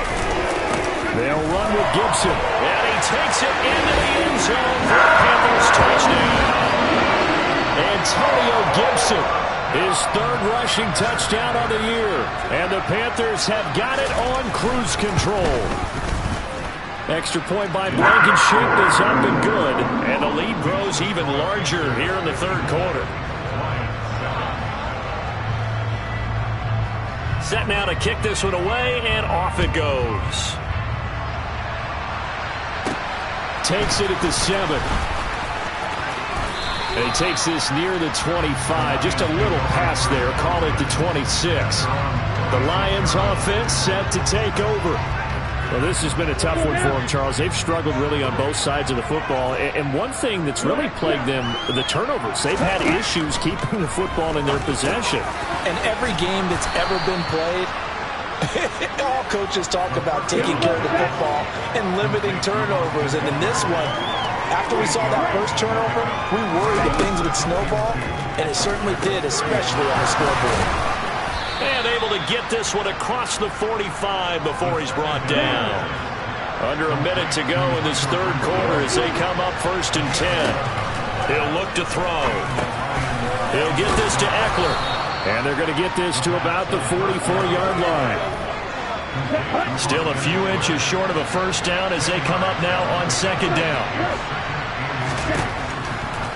Speaker 2: They'll run with Gibson. And he takes it into the end zone for the Panthers touchdown. Antonio Gibson, his 3rd rushing touchdown of the year. And the Panthers have got it on cruise control. Extra point by Blankenship is up and good. And the lead grows even larger here in the 3rd quarter. Set now to kick this one away, and off it goes. Takes it at the 7. And he takes this near the 25. Just a little pass there. Call it the 26. The Lions offense set to take over. Well, this has been a tough one for them, Charles. They've struggled really on both sides of the football. And one thing that's really plagued them, the turnovers. They've had issues keeping the football in their possession.
Speaker 3: And every game that's ever been played, all coaches talk about taking care of the football and limiting turnovers. And in this one, after we saw that first turnover, we worried that things would snowball, and it certainly did, especially on the scoreboard.
Speaker 2: And able to get this one across the 45 before he's brought down. Under a minute to go in this 3rd quarter as they come up 1st and 10. He'll look to throw. He'll get this to Eckler. And they're going to get this to about the 44-yard line. Still a few inches short of a 1st down as they come up now on 2nd down.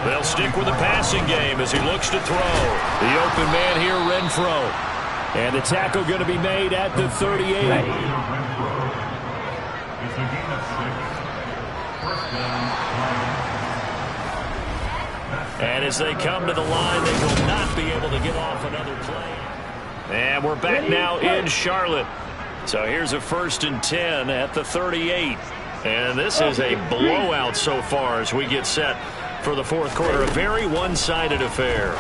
Speaker 2: They'll stick with the passing game as he looks to throw. The open man here, Renfro. And the tackle going to be made at the 38. And as they come to the line, they will not be able to get off another play. And we're back now in Charlotte. So here's a 1st and 10 at the 38. And this is a blowout so far as we get set for the 4th quarter. A very one-sided affair.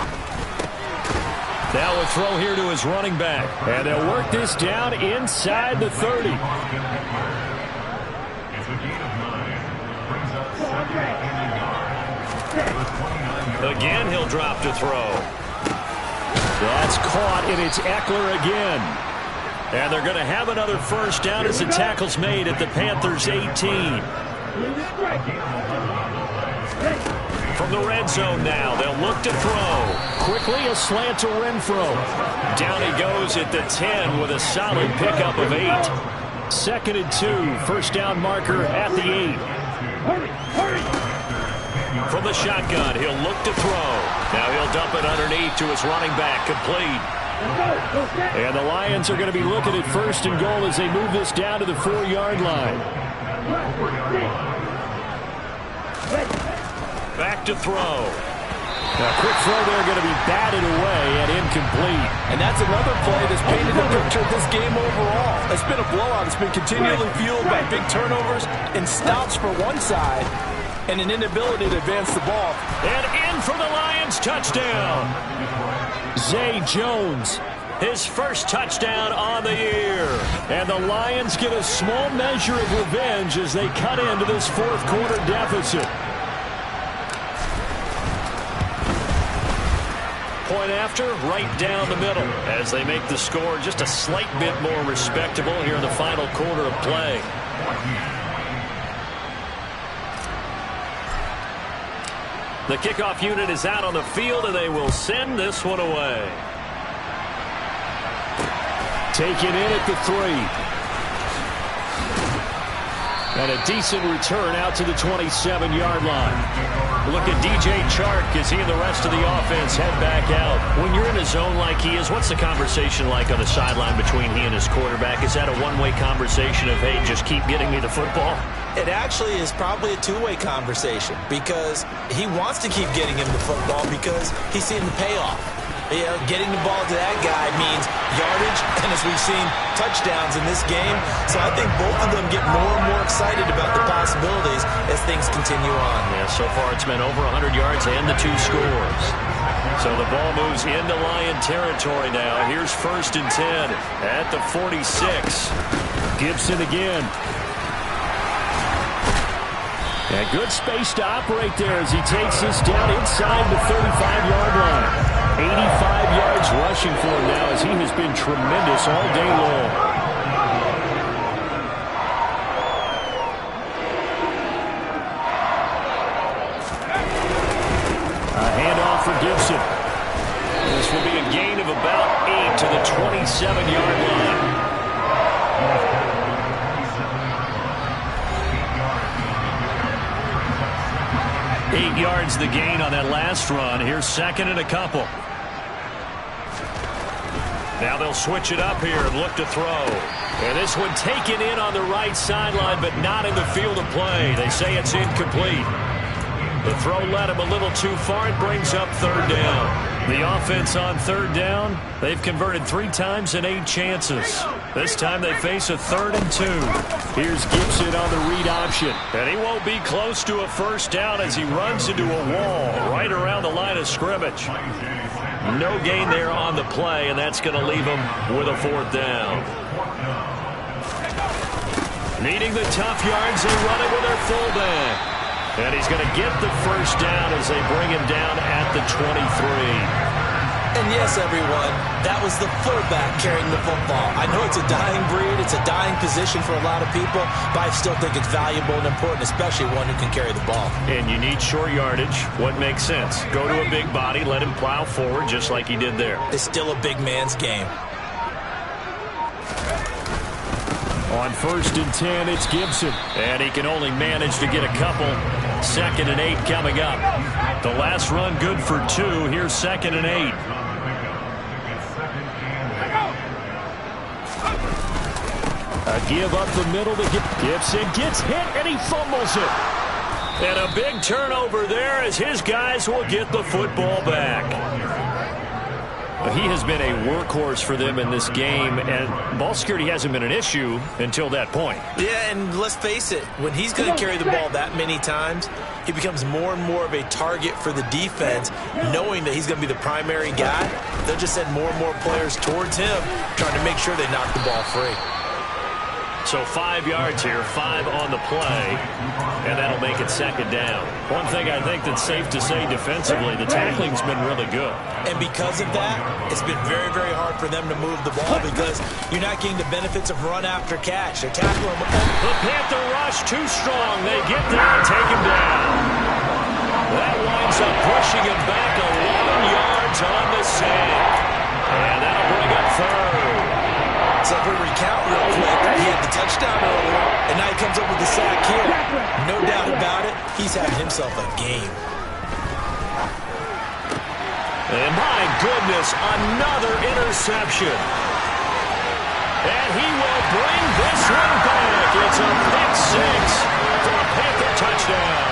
Speaker 2: Now a throw here to his running back. And they'll work this down inside the 30. Again, he'll drop to throw. That's caught, and it's Eckler again. And they're going to have another 1st down as the tackle's made at the Panthers' 18. From the red zone now, they'll look to throw. Quickly a slant to Renfro. Down he goes at the 10 with a solid pickup of 8. 2nd and 2, 1st down marker at the 8. From the shotgun, he'll look to throw. Now he'll dump it underneath to his running back, complete. And the Lions are going to be looking at 1st and goal as they move this down to the 4-yard line. Back to throw. Now, quick throw there going to be batted away and incomplete.
Speaker 3: And that's another play that's painted the picture of this game overall. It's been a blowout. It's been continually fueled by big turnovers and stops for one side and an inability to advance the ball.
Speaker 2: And in for the Lions touchdown. Zay Jones, his 1st touchdown on the year. And the Lions get a small measure of revenge as they cut into this 4th quarter deficit. Point after, right down the middle as they make the score just a slight bit more respectable here in the final quarter of play. The kickoff unit is out on the field, and they will send this one away.
Speaker 4: Taken in at the 3. And a decent return out to the 27-yard line. Look at DJ Chark as he and the rest of the offense head back out.
Speaker 2: When you're in a zone like he is, what's the conversation like on the sideline between he and his quarterback? Is that a one-way conversation of, hey, just keep getting me the football?
Speaker 3: It actually is probably a two-way conversation because he wants to keep getting him the football because he's seeing the payoff. You know, getting the ball to that guy means yardage, and as we've seen, touchdowns in this game. So I think both of them get more and more excited about the possibilities as things continue on.
Speaker 2: Yeah, so far it's been over 100 yards and the 2 scores. So the ball moves into Lion territory now. Here's 1st and 10 at the 46.
Speaker 4: Gibson again. And good space to operate there as he takes this down inside the 35-yard line. 85 yards rushing for him now as he has been tremendous all day long. A handoff for Gibson. This will be a gain of about 8 to the 27-yard line. Eight yards the gain on that last run. Here's 2nd and a couple. Now they'll switch it up here and look to throw. And this one taken in on the right sideline, but not in the field of play. They say it's incomplete. The throw led him a little too far. It brings up 3rd down. The offense on 3rd down, they've converted 3 times in 8 chances. This time they face a 3rd and 2. Here's Gibson on the read option. And he won't be close to a 1st down as he runs into a wall right around the line of scrimmage. No gain there on the play, and that's going to leave him with a 4th down. Needing the tough yards, they run it with their fullback. And he's going to get the 1st down as they bring him down at the 23.
Speaker 3: And yes, everyone, that was the fullback carrying the football. I know it's a dying breed, it's a dying position for a lot of people, but I still think it's valuable and important, especially one who can carry the ball.
Speaker 2: And you need short yardage. What makes sense? Go to a big body, let him plow forward just like he did there.
Speaker 3: It's still a big man's game.
Speaker 4: On 1st and 10, it's Gibson.
Speaker 2: And he can only manage to get a couple. 2nd and 8 coming up. The last run good for 2. Here's 2nd and 8.
Speaker 4: A give up the middle to Gibson. Gets hit and he fumbles it.
Speaker 2: And a big turnover there as his guys will get the football back. He has been a workhorse for them in this game, and ball security hasn't been an issue until that point.
Speaker 3: Yeah, and let's face it, when he's going to carry the ball that many times, he becomes more and more of a target for the defense, knowing that he's going to be the primary guy. They'll just send more and more players towards him, trying to make sure they knock the ball free.
Speaker 2: So 5 yards here, 5 on the play, and that'll make it 2nd down. One thing I think that's safe to say defensively, the tackling's been really good.
Speaker 3: And because of that, it's been very, very hard for them to move the ball because you're not getting the benefits of run after catch. They're tackling him.
Speaker 2: The Panther rush too strong. They get there and take him down. That winds up pushing him back 11 yards on the save. And that'll bring up 3rd.
Speaker 3: So if we recount real quick, he had the touchdown earlier, and now he comes up with the sack here. No doubt about it, he's having himself a game.
Speaker 2: And my goodness, another interception. And he will bring this one back. It's a pick 6 for a Panther touchdown.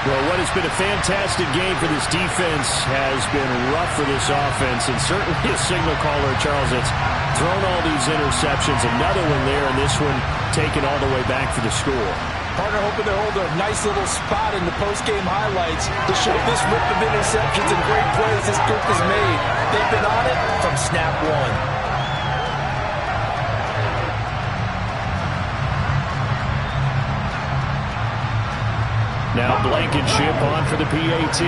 Speaker 4: Well, what has been a fantastic game for this defense has been rough for this offense, and certainly a signal caller, Charles, that's thrown all these interceptions. Another one there, and this one taken all the way back for the score.
Speaker 5: Partner hoping they hold a nice little spot in the post-game highlights to show this rip of interceptions and great plays this group has made. They've been on it from snap one.
Speaker 4: Now Blankenship on for the PAT.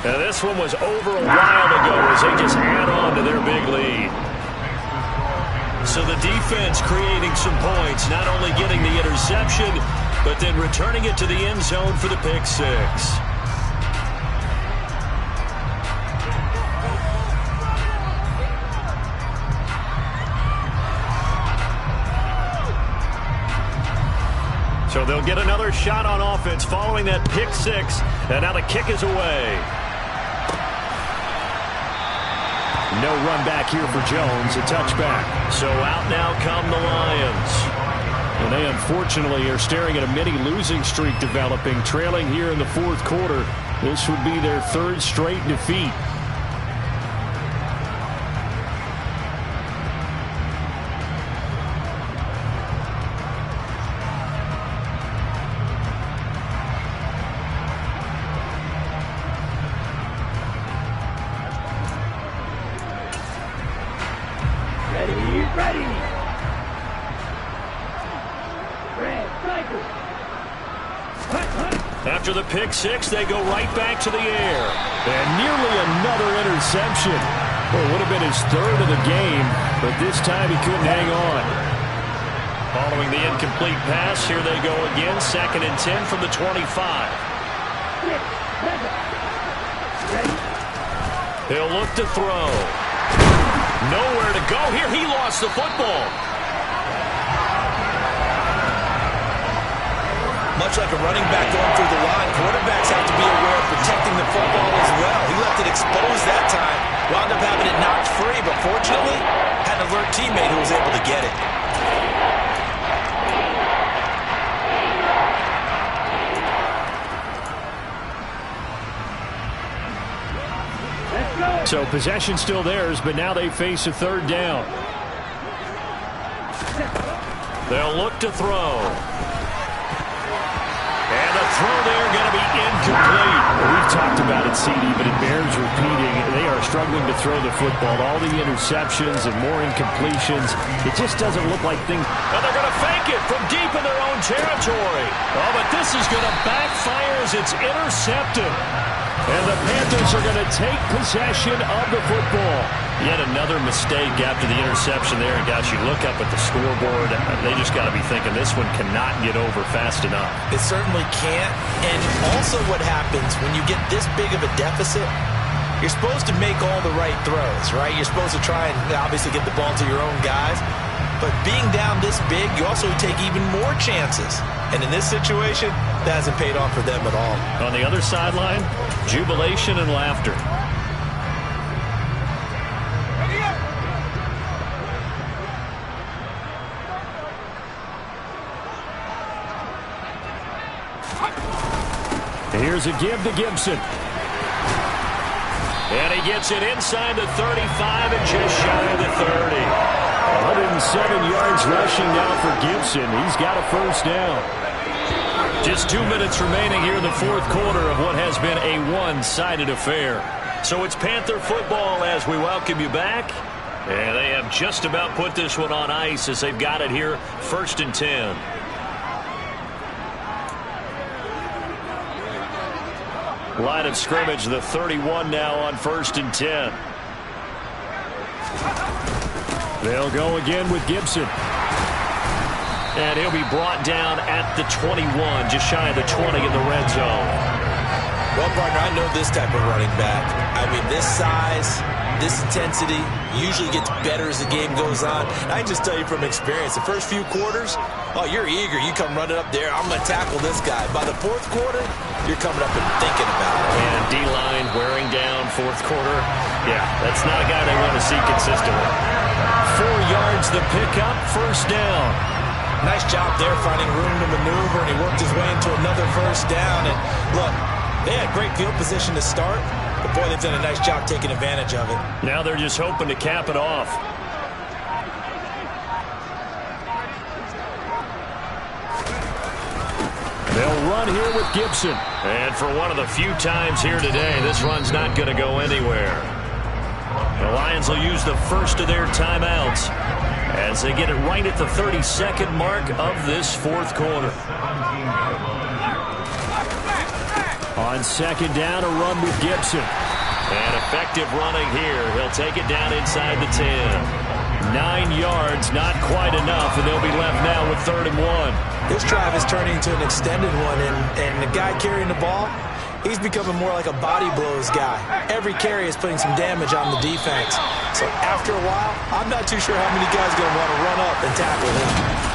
Speaker 2: Now this one was over a while ago as they just add on to their big lead. So the defense creating some points, not only getting the interception, but then returning it to the end zone for the pick six. So they'll get another shot on offense following that pick six. And now the kick is away. No run back here for Jones. A touchback. So out now come the Lions. And they unfortunately are staring at a mini losing streak developing, trailing here in the fourth quarter. This would be their third straight defeat. After the pick six, they go right back to the air. And nearly another interception. Well, it would have been his third of the game, but this time he couldn't hang on. Following the incomplete pass, here they go again. 2nd and 10 from the 25. He'll look to throw. Nowhere to go here. He lost the football.
Speaker 3: Much like a running back going through the line, quarterbacks have to be aware of protecting the football as well. He left it exposed that time, wound up having it knocked free, but fortunately, had an alert teammate who was able to get it.
Speaker 2: So possession still theirs, but now they face a third down. They'll look to throw. And the throw there going to be incomplete. We've talked about it, CD, but it bears repeating. They are struggling to throw the football. All the interceptions and more incompletions. It just doesn't look like things. And they're going to fake it from deep in their own territory. Oh, but this is going to backfire as it's intercepted. And the Panthers are going to take possession of the football. Yet another mistake after the interception there. And guys, you look up at the scoreboard, they just got to be thinking this one cannot get over fast enough.
Speaker 3: It certainly can't. And also what happens when you get this big of a deficit, you're supposed to make all the right throws, right? You're supposed to try and obviously get the ball to your own guys. But being down this big, you also take even more chances. And in this situation, that hasn't paid off for them at all.
Speaker 2: On the other sideline, jubilation and laughter. Here's a give to Gibson. And he gets it inside the 35 and just shy of the 30. 107 yards rushing now for Gibson. He's got a first down. Just 2 minutes remaining here in the fourth quarter of what has been a one-sided affair. So it's Panther football as we welcome you back. And they have just about put this one on ice as they've got it here, 1st and 10. Line of scrimmage, the 31 now on 1st and 10. They'll go again with Gibson. And he'll be brought down at the 21, just shy of the 20 in the red zone.
Speaker 3: Well, partner, I know this type of running back. I mean, this size, this intensity usually gets better as the game goes on. I can just tell you from experience, the first few quarters, oh, you're eager. You come running up there, I'm going to tackle this guy. By the fourth quarter, you're coming up and thinking about it.
Speaker 2: And D-line wearing down fourth quarter. Yeah, that's not a guy they want to see consistently. 4 yards the pickup, first down.
Speaker 3: Nice job there finding room to maneuver, and he worked his way into another first down. And look, they had great field position to start, but boy, they've done a nice job taking advantage of it.
Speaker 2: Now they're just hoping to cap it off. They'll run here with Gibson. And for one of the few times here today, this run's not going to go anywhere. The Lions will use the first of their timeouts as they get it right at the 32nd mark of this fourth quarter. On 2nd down, a run with Gibson. And effective running here. He'll take it down inside the 10. 9 yards, not quite enough, and they'll be left now with 3rd and 1.
Speaker 3: This drive is turning into an extended one, and the guy carrying the ball, he's becoming more like a body blows guy. Every carry is putting some damage on the defense. So after a while, I'm not too sure how many guys are going to want to run up and tackle him.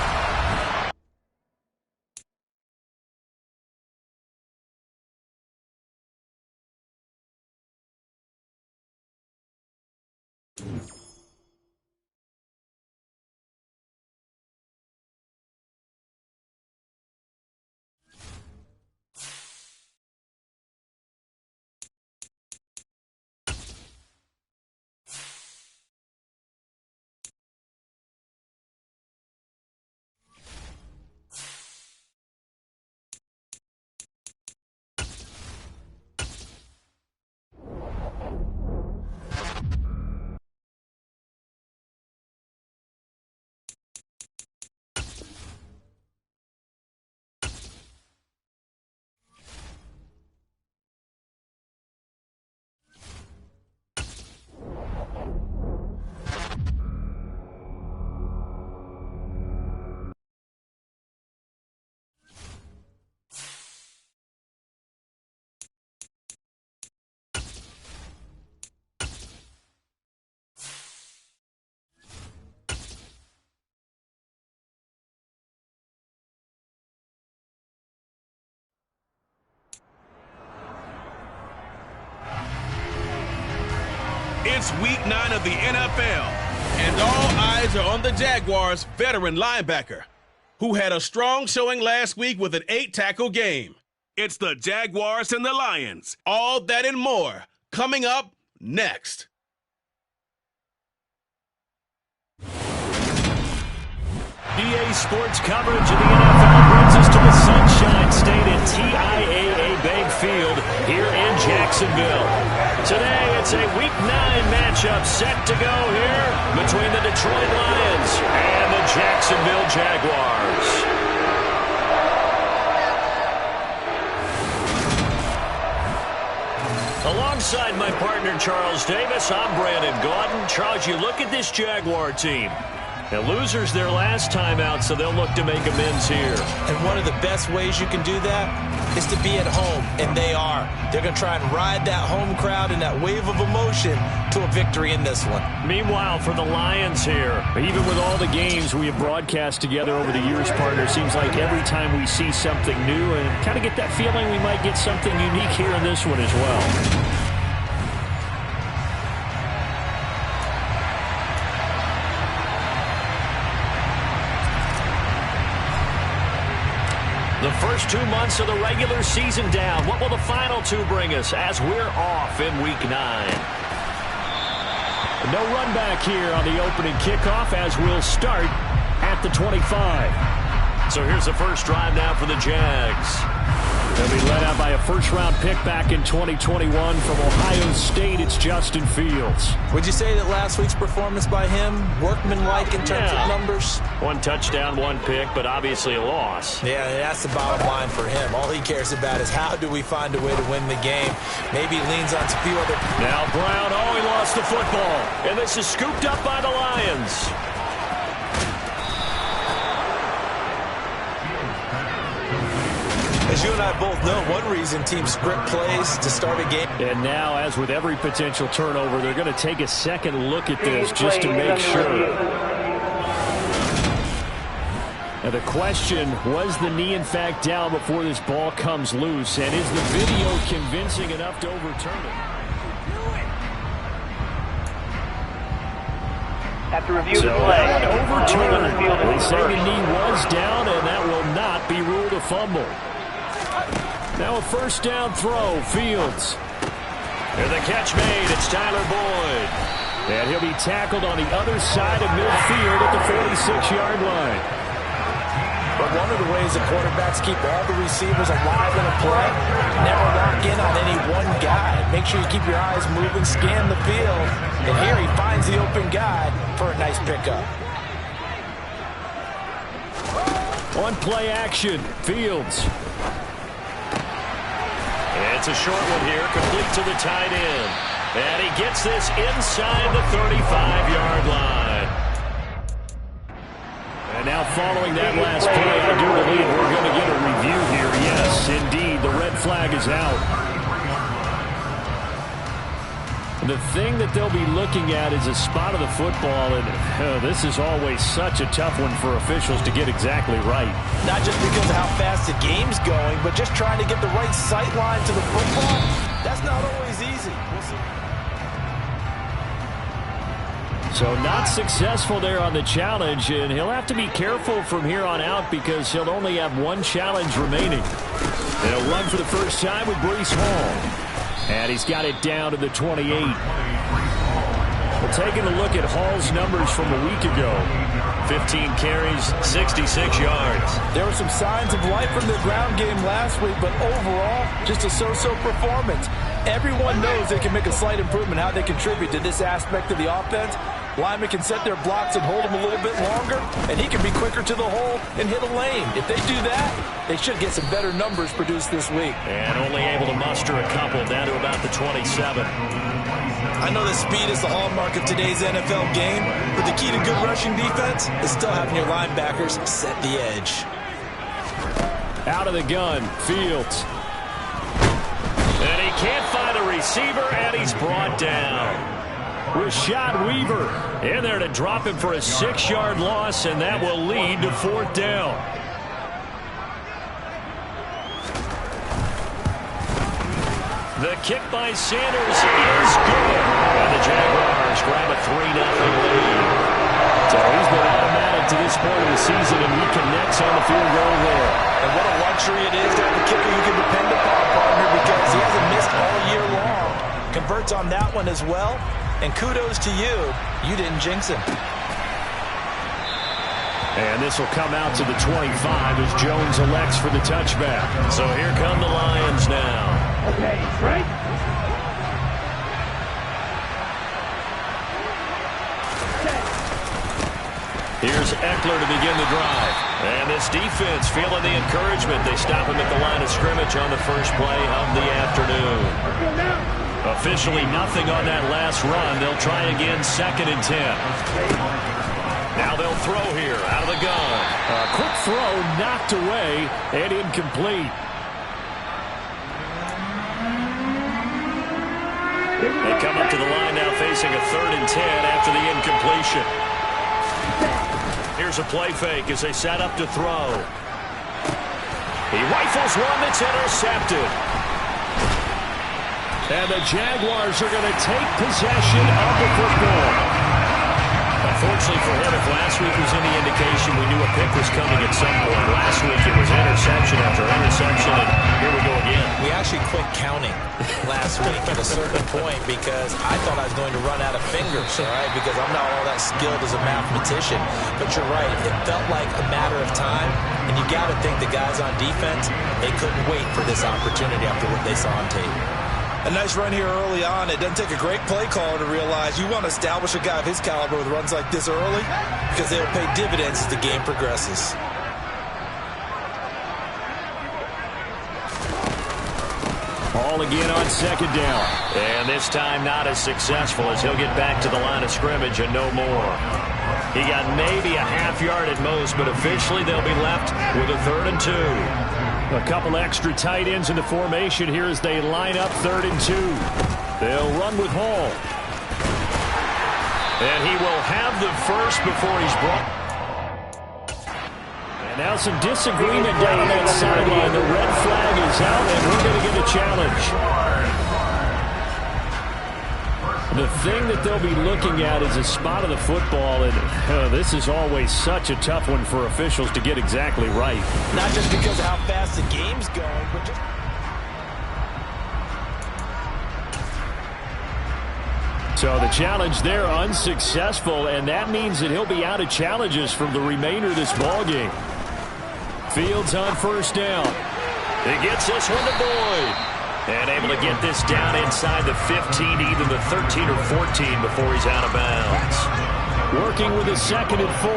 Speaker 1: It's week 9 of the NFL, and all eyes are on the Jaguars' veteran linebacker, who had a strong showing last week with an 8-tackle game. It's the Jaguars and the Lions. All that and more coming up next.
Speaker 2: EA Sports coverage of the NFL brings us to the Sunshine State at TIAA Bank Field here in Jacksonville. Today, it's a Week 9 matchup set to go here between the Detroit Lions and the Jacksonville Jaguars. Alongside my partner, Charles Davis, I'm Brandon Gaudin. Charles, you look at this Jaguar team. Now, losers their last time out, so they'll look to make amends here.
Speaker 3: And one of the best ways you can do that is to be at home, and they are. They're going to try and ride that home crowd and that wave of emotion to a victory in this one.
Speaker 2: Meanwhile, for the Lions here, even with all the games we have broadcast together over the years, partner, seems like every time we see something new and kind of get that feeling we might get something unique here in this one as well. The first 2 months of the regular season down. What will the final 2 bring us as we're off in Week 9? No run back here on the opening kickoff as we'll start at the 25. So here's the first drive now for the Jags. They'll be led out by a first-round pick back in 2021 from Ohio State. It's Justin Fields.
Speaker 3: Would you say that last week's performance by him, workmanlike in terms of numbers?
Speaker 2: 1 touchdown, 1 pick, but obviously a loss.
Speaker 3: Yeah, that's the bottom line for him. All he cares about is how do we find a way to win the game. Maybe he leans on a few other...
Speaker 2: Now Brown, he lost the football. And this is scooped up by the Lions.
Speaker 3: As you and I both know, one reason teams script plays to start a game.
Speaker 2: And now, as with every potential turnover, they're going to take a second look at this just to make sure. Now the question, was the knee in fact down before this ball comes loose? And is the video convincing enough to overturn it?
Speaker 6: After review of the play,
Speaker 2: overturned. They say the knee was down, and that will not be ruled a fumble. Now a first down throw, Fields. And the catch made, it's Tyler Boyd. And he'll be tackled on the other side of midfield at the 46-yard line.
Speaker 3: But one of the ways the quarterbacks keep all the receivers alive in a play, never lock in on any one guy. Make sure you keep your eyes moving, scan the field. And here he finds the open guy for a nice pickup.
Speaker 2: On play action, Fields. It's a short one here, complete to the tight end. And he gets this inside the 35-yard line.
Speaker 4: now following that last play, I do believe we're going to get a review here. Yes, indeed, the red flag is out. The thing that they'll be looking at is a spot of the football, and this is always such a tough one for officials to get exactly right.
Speaker 3: Not just because of how fast the game's going, but just trying to get the right sight line to the football. That's not always easy. We'll see.
Speaker 4: So not successful there on the challenge, and he'll have to be careful from here on out because he'll only have one challenge remaining. They'll run for the first time with Breece Hall. And he's got it down to the 28. Well, taking a look at Hall's numbers from a week ago.
Speaker 2: 15 carries, 66 yards.
Speaker 3: There were some signs of life from the ground game last week, but overall, just a so-so performance. Everyone knows they can make a slight improvement how they contribute to this aspect of the offense. Linemen can set their blocks and hold them a little bit longer, and he can be quicker to the hole and hit a lane. If they do that, they should get some better numbers produced this week.
Speaker 2: And only able to muster a couple down to about the 27.
Speaker 3: I know that speed is the hallmark of today's NFL game, but the key to good rushing defense is still having your linebackers set the edge.
Speaker 4: Out of the gun, Fields.
Speaker 2: And he can't find a receiver, and he's brought down.
Speaker 4: Rashad Weaver in there to drop him for a 6-yard loss, and that will lead to 4th down.
Speaker 2: The kick by Sanders is good. And the Jaguars grab a 3-0 lead.
Speaker 4: So he's been automatic to this point of the season, and he connects on the field goal there.
Speaker 3: And what a luxury it is to have a kicker you can depend upon, partner, because he hasn't missed all year long. Converts on that one as well. And kudos to you. You didn't jinx him.
Speaker 4: And this will come out to the 25 as Jones elects for the touchback.
Speaker 2: So here come the Lions now.
Speaker 6: Okay, right?
Speaker 2: Here's Eckler to begin the drive. And this defense feeling the encouragement. They stop him at the line of scrimmage on the first play of the afternoon. Officially nothing on that last run. They'll try again, 2nd and 10. Now they'll throw here out of the gun.
Speaker 4: A quick throw knocked away and incomplete.
Speaker 2: They come up to the line now facing a 3rd and 10 after the incompletion. Here's a play fake as they set up to throw. He rifles one that's intercepted.
Speaker 4: And the Jaguars are going to take possession of the football.
Speaker 2: Unfortunately for him, if last week was any indication, we knew a pick was coming at some point. Last week it was interception after interception, and here we go again.
Speaker 3: We actually quit counting last week at a certain point because I thought I was going to run out of fingers, all right, because I'm not all that skilled as a mathematician. But you're right, it felt like a matter of time, and you got to think the guys on defense, they couldn't wait for this opportunity after what they saw on tape. A nice run here early on. It doesn't take a great play caller to realize you want to establish a guy of his caliber with runs like this early because they will pay dividends as the game progresses.
Speaker 4: Ball again on 2nd down.
Speaker 2: And this time not as successful as he'll get back to the line of scrimmage and no more. He got maybe a half-yard at most, but officially they'll be left with a 3rd and 2.
Speaker 4: A couple extra tight ends in the formation here as they line up 3rd and 2. They'll run with Hall.
Speaker 2: And he will have the first before he's brought.
Speaker 4: And now some disagreement down on that sideline. The red flag is out, and we're going to get a challenge. The thing that they'll be looking at is a spot of the football, and this is always such a tough one for officials to get exactly right.
Speaker 3: Not just because of how fast the game's going, but just...
Speaker 4: So the challenge there unsuccessful, and that means that he'll be out of challenges from the remainder of this ballgame. Fields on 1st down.
Speaker 2: He gets this one to Boyd. And able to get this down inside the 15, either the 13 or 14 before he's out of bounds.
Speaker 4: Working with a 2nd and 4.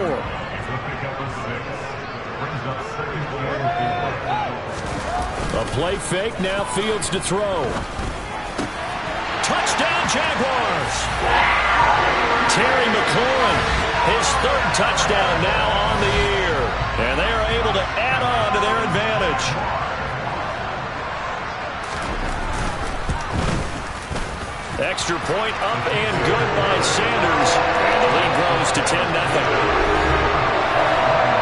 Speaker 4: A play fake, now Fields to throw.
Speaker 2: Touchdown, Jaguars! Terry McLaurin, his 3rd touchdown now on the year. And they are able to add on to their advantage. Extra point up and good by Sanders. And the lead grows to 10-0.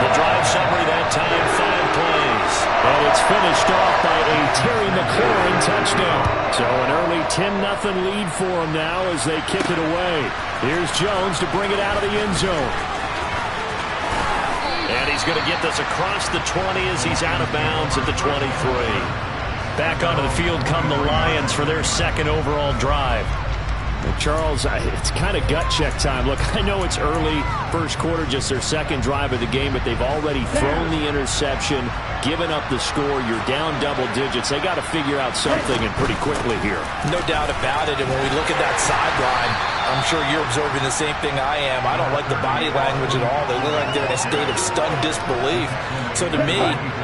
Speaker 2: The drive summary that time, 5 plays. And it's finished off by a Terry McLaurin touchdown. So an early 10-0 lead for them now as they kick it away. Here's Jones to bring it out of the end zone. And he's going to get this across the 20 as he's out of bounds at the 23. Back onto the field come the Lions for their second overall drive. Well, Charles, it's kind of gut check time. Look, I know it's early, first quarter, just their second drive of the game, but they've already thrown the interception, given up the score. You're down double digits. They got to figure out something, and pretty quickly here.
Speaker 3: No doubt about it, and when we look at that sideline, I'm sure you're observing the same thing I am. I don't like the body language at all. They look like they're in a state of stunned disbelief. So to me,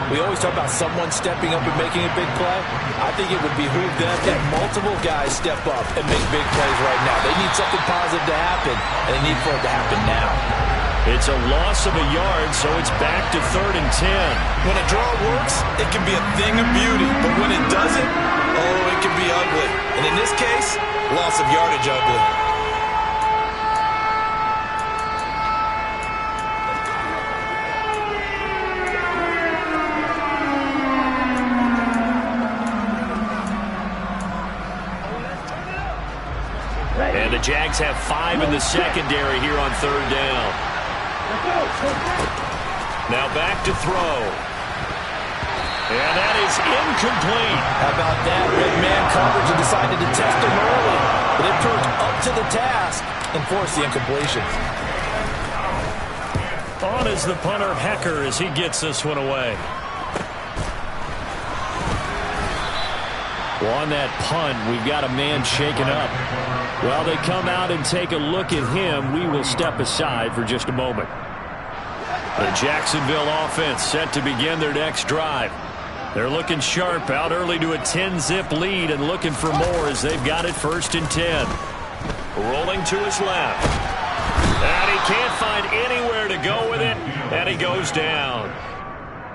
Speaker 3: we always talk about someone stepping up and making a big play. I think it would behoove them to have multiple guys step up and make big plays right now. They need something positive to happen, and they need for it to happen now.
Speaker 2: It's a loss of a yard, so it's back to 3rd and 10.
Speaker 3: When a draw works, it can be a thing of beauty. But when it doesn't, oh, it can be ugly. And in this case, loss of yardage ugly.
Speaker 2: And the Jags have 5 in the secondary here on 3rd down. Now back to throw. And that is incomplete.
Speaker 3: How about that? Red man coverage and decided to test him early. But it proved up to the task and forced the incompletion.
Speaker 2: On is the punter, Hecker, as he gets this one away. Well, on that punt, we've got a man shaken up. Well, they come out and take a look at him. We will step aside for just a moment. The Jacksonville offense set to begin their next drive. They're looking sharp, out early to a 10-zip lead and looking for more as they've got it 1st and 10. Rolling to his left. And he can't find anywhere to go with it, and he goes down.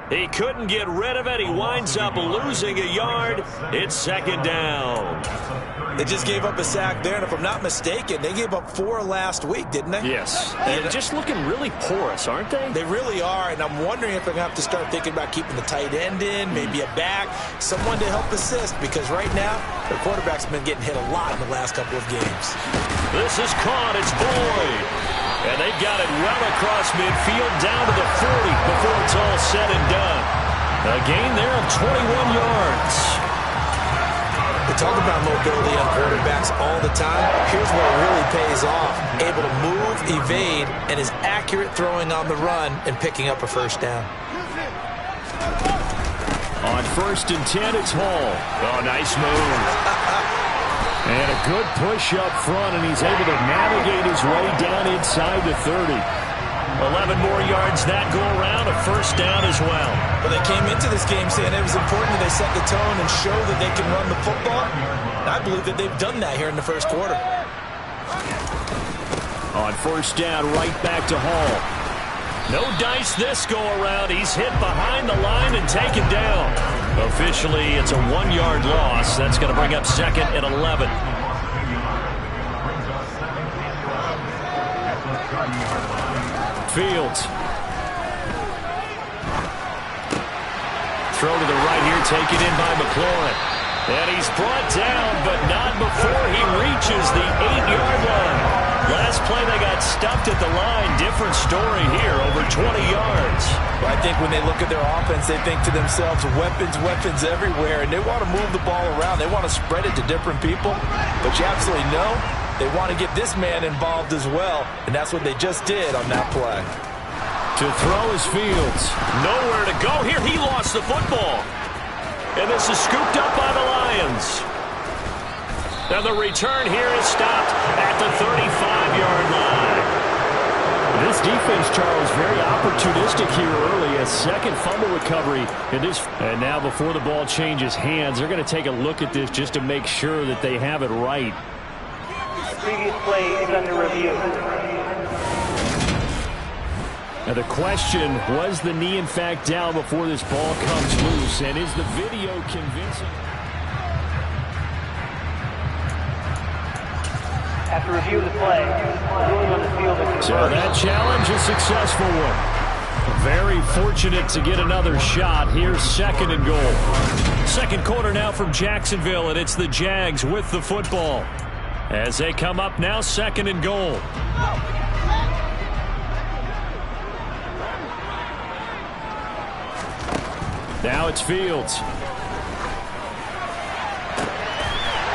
Speaker 2: He couldn't get rid of it. He winds up losing a yard. It's 2nd down.
Speaker 3: They just gave up a sack there, and if I'm not mistaken, they gave up 4 last week, didn't they?
Speaker 2: Yes. And just looking really porous, aren't they?
Speaker 3: They really are, and I'm wondering if they're going to have to start thinking about keeping the tight end in, maybe a back, someone to help assist, because right now, their quarterback's been getting hit a lot in the last couple of games.
Speaker 2: This is caught. It's Boyd. And they've got it well across midfield, down to the 40 before it's all said and done. A gain there of 21 yards.
Speaker 3: We talk about mobility on quarterbacks all the time. Here's where it really pays off. Able to move, evade, and is accurate throwing on the run and picking up a 1st down.
Speaker 2: On 1st and 10, it's Hall. Oh, nice move. And a good push up front, and he's able to navigate his way down inside the 30. 11 more yards that go around, a 1st down as well.
Speaker 3: Well, they came into this game saying it was important that they set the tone and show that they can run the football. And I believe that they've done that here in the 1st quarter.
Speaker 2: On 1st down, right back to Hall. No dice this go around. He's hit behind the line and taken down. Officially, it's a 1-yard loss. That's going to bring up 2nd and 11. Fields. Throw to the right here, taken in by McLaurin. And he's brought down, but not before he reaches the 8-yard line. Last play, they got stuffed at the line. Different story here, over 20 yards.
Speaker 3: Well, I think when they look at their offense, they think to themselves, weapons, weapons everywhere, and they want to move the ball around. They want to spread it to different people. But you absolutely know they want to get this man involved as well, and that's what they just did on that play.
Speaker 2: To throw is Fields. Nowhere to go here. He lost the football. And this is scooped up by the Lions. And the return here is stopped at the 35-yard line. This defense, Charles, very opportunistic here early. A second fumble recovery. And now before the ball changes hands, they're going to take a look at this just to make sure that they have it right.
Speaker 6: Previous play is under review.
Speaker 4: Now the question, was the knee in fact down before this ball comes loose? And is the video convincing?
Speaker 6: After review of the play, ruling on the field is
Speaker 4: so that challenge a successful one. Very fortunate to get another shot. Here's 2nd and goal. Second quarter now from Jacksonville, and it's the Jags with the football. As they come up now, 2nd and goal. Now it's Fields.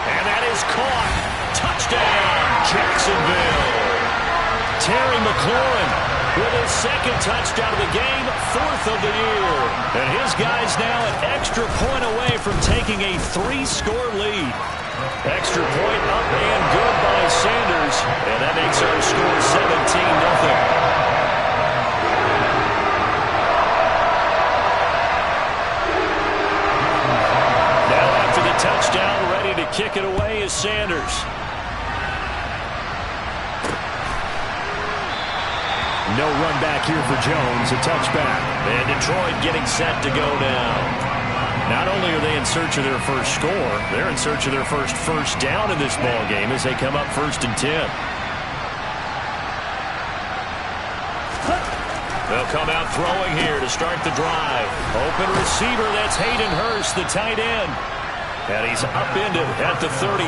Speaker 4: And that is caught. Touchdown, Jacksonville. Terry McLaurin with his 2nd touchdown of the game, 4th of the year. And his guys now an extra point away from taking a 3-score lead. Extra point up and good by Sanders. And that makes our score 17-0. Touchdown, ready to kick it away is Sanders. No run back here for Jones, a touchback. And Detroit getting set to go now. Not only are they in search of their first score, they're in search of their first down in this ball game as they come up 1st and 10. They'll come out throwing here to start the drive. Open receiver, that's Hayden Hurst, the tight end. And he's upended at the 33,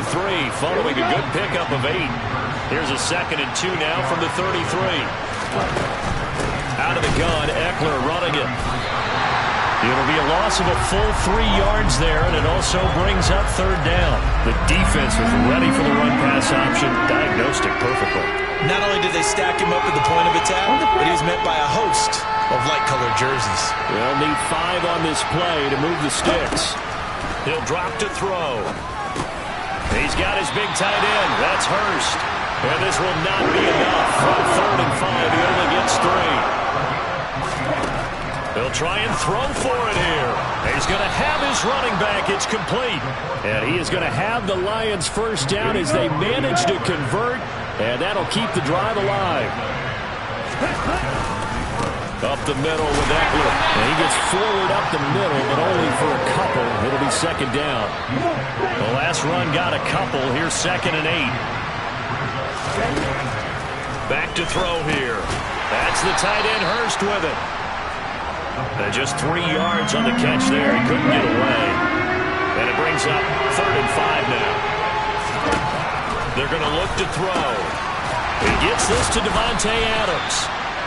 Speaker 4: following a good pickup of 8. Here's a 2nd and 2 now from the 33. Out of the gun, Eckler running it. It'll be a loss of a full 3 yards there, and it also brings up 3rd down. The defense was ready for the run-pass option, diagnosed it perfectly.
Speaker 3: Not only did they stack him up at the point of attack, but he was met by a host of light-colored jerseys.
Speaker 4: They'll need 5 on this play to move the sticks. He'll drop to throw. He's got his big tight end. That's Hurst. And this will not be enough. From 3rd and 5, he only gets 3. He'll try and throw for it here. He's going to have his running back. It's complete. And he is going to have the Lions' first down as they manage to convert. And that'll keep the drive alive. Up the middle with Eckler. And he gets forward up the middle, but only for a couple. It'll be 2nd down. The last run got a couple. Here's 2nd and 8. Back to throw here. That's the tight end Hurst with it. And just 3 yards on the catch there. He couldn't get away. And it brings up 3rd and 5 now. They're going to look to throw. He gets this to Devontae Adams.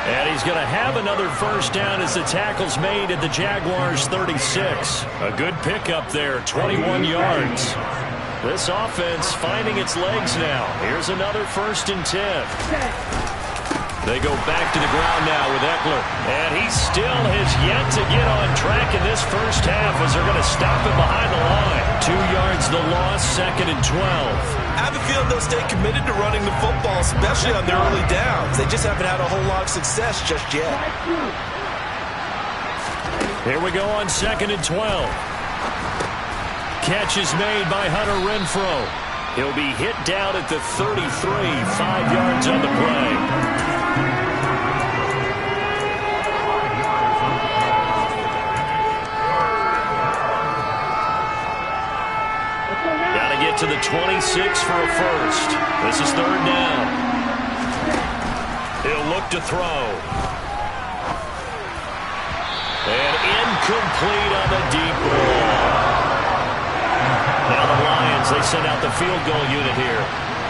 Speaker 4: And he's going to have another first down as the tackle's made at the Jaguars' 36. A good pickup there, 21 yards. This offense finding its legs now. Here's another 1st and 10. They go back to the ground now with Eckler. And he still has yet to get on track in this first half as they're going to stop him behind the line. 2 yards the loss, 2nd and 12.
Speaker 3: I have a feeling they'll stay committed to running the football, especially on their early downs. They just haven't had a whole lot of success just yet.
Speaker 4: Here we go on 2nd and 12. Catch is made by Hunter Renfrow. He'll be hit down at the 33, 5 yards on the play. Got to get to the 26 for a first. This is 3rd down. He'll look to throw. And incomplete on the deep ball. Now the Lions, they send out the field goal unit here.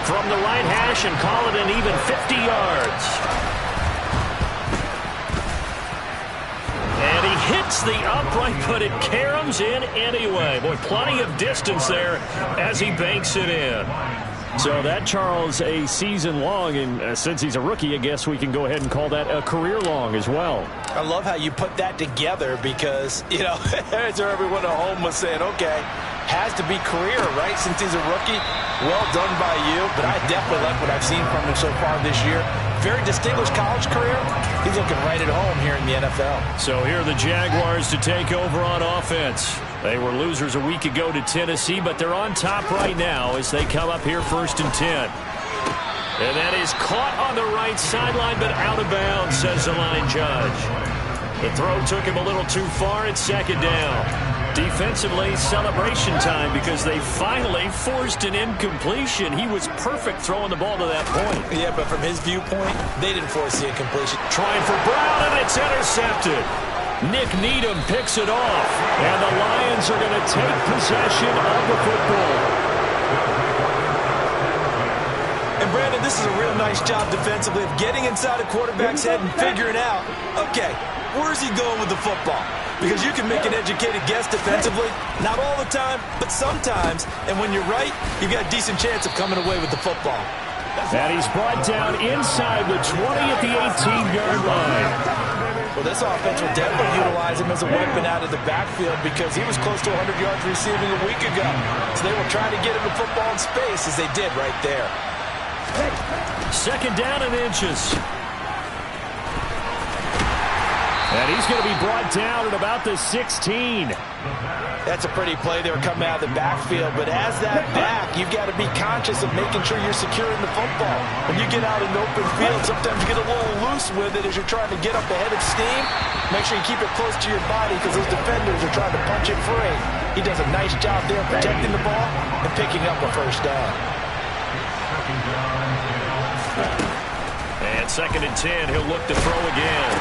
Speaker 4: From the right hash and call it an even 50 yards. And he hits the upright, but it caroms in anyway. Boy, plenty of distance there as he banks it in. So that, Charles, a season long, and since he's a rookie, I guess we can go ahead and call that a career long as well.
Speaker 3: I love how you put that together because, you know, as everyone at home was saying, okay, has to be career, right, since he's a rookie. Well done by you, but I definitely like what I've seen from him so far this year. Very distinguished college career. He's looking right at home here in the NFL.
Speaker 4: So here are the Jaguars to take over on offense. They were losers a week ago to Tennessee, but they're on top right now as they come up here 1st and 10.
Speaker 2: And that is caught on the right sideline, but out of bounds, says the line judge. The throw took him a little too far. It's second down. Defensively, celebration time because they finally forced an incompletion. He was perfect throwing the ball to that point.
Speaker 3: Yeah, but from his viewpoint, they didn't force the incompletion.
Speaker 2: Trying for Brown, and it's intercepted. Nick Needham picks it off, and the Lions are going to take possession of the football.
Speaker 3: And Brandon, this is a real nice job defensively of getting inside a quarterback's head and figuring out, okay, where's he going with the football? Because you can make an educated guess defensively, not all the time, but sometimes. And when you're right, you've got a decent chance of coming away with the football.
Speaker 2: And he's brought down inside the 20 at the 18-yard line.
Speaker 3: Well, this offense will definitely utilize him as a weapon out of the backfield because he was close to 100 yards receiving a week ago. So they will try to get him the football in space as they did right there.
Speaker 2: Second down and inches. And he's going to be brought down at about the 16.
Speaker 3: That's a pretty play there coming out of the backfield. But as that back, you've got to be conscious of making sure you're securing the football. When you get out in the open field, sometimes you get a little loose with it as you're trying to get up ahead of steam. Make sure you keep it close to your body because those defenders are trying to punch it free. He does a nice job there protecting the ball and picking up a first down.
Speaker 2: And second and 10, he'll look to throw again.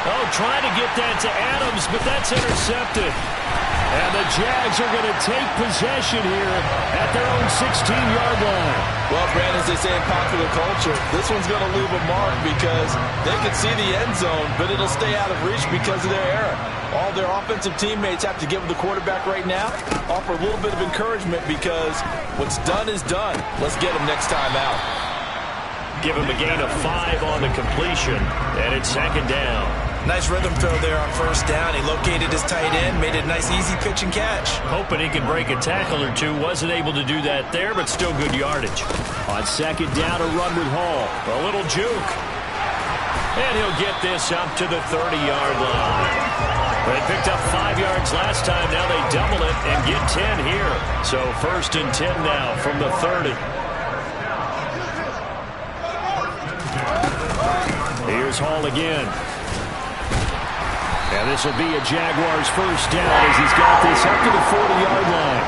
Speaker 2: Oh, trying to get that to Adams, but that's intercepted. And the Jags are going to take possession here at their own 16-yard line.
Speaker 3: Well, Brandon, as they say in popular culture, this one's going to leave a mark because they can see the end zone, but it'll stay out of reach because of their error. All their offensive teammates have to give the quarterback right now, offer a little bit of encouragement because what's done is done. Let's get him next time out.
Speaker 2: Give him a gain of 5 on the completion, and it's second down.
Speaker 3: Nice rhythm throw there on first down. He located his tight end, made it a nice easy pitch and catch.
Speaker 2: Hoping he could break a tackle or two. Wasn't able to do that there, but still good yardage. On second down, a run with Hall. A little juke. And he'll get this up to the 30-yard line. They picked up 5 yards last time. Now they double it and get 10 here. So first and 10 now from the 30. Here's Hall again. And this will be a Jaguars first down as he's got this up to the 40-yard line.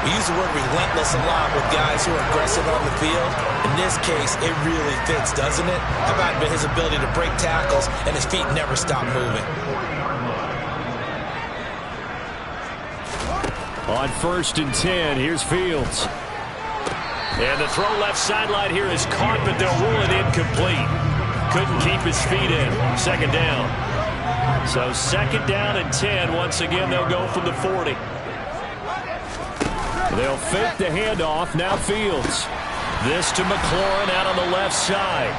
Speaker 3: We use the word relentless a lot with guys who are aggressive on the field. In this case, it really fits, doesn't it? How about his ability to break tackles and his feet never stop moving?
Speaker 2: On first and 10, here's Fields. And the throw left sideline here is caught, but they'll rule it incomplete. Couldn't keep his feet in. Second down. So second down and 10. Once again, they'll go from the 40. They'll fake the handoff. Now Fields. This to McLaurin out on the left side.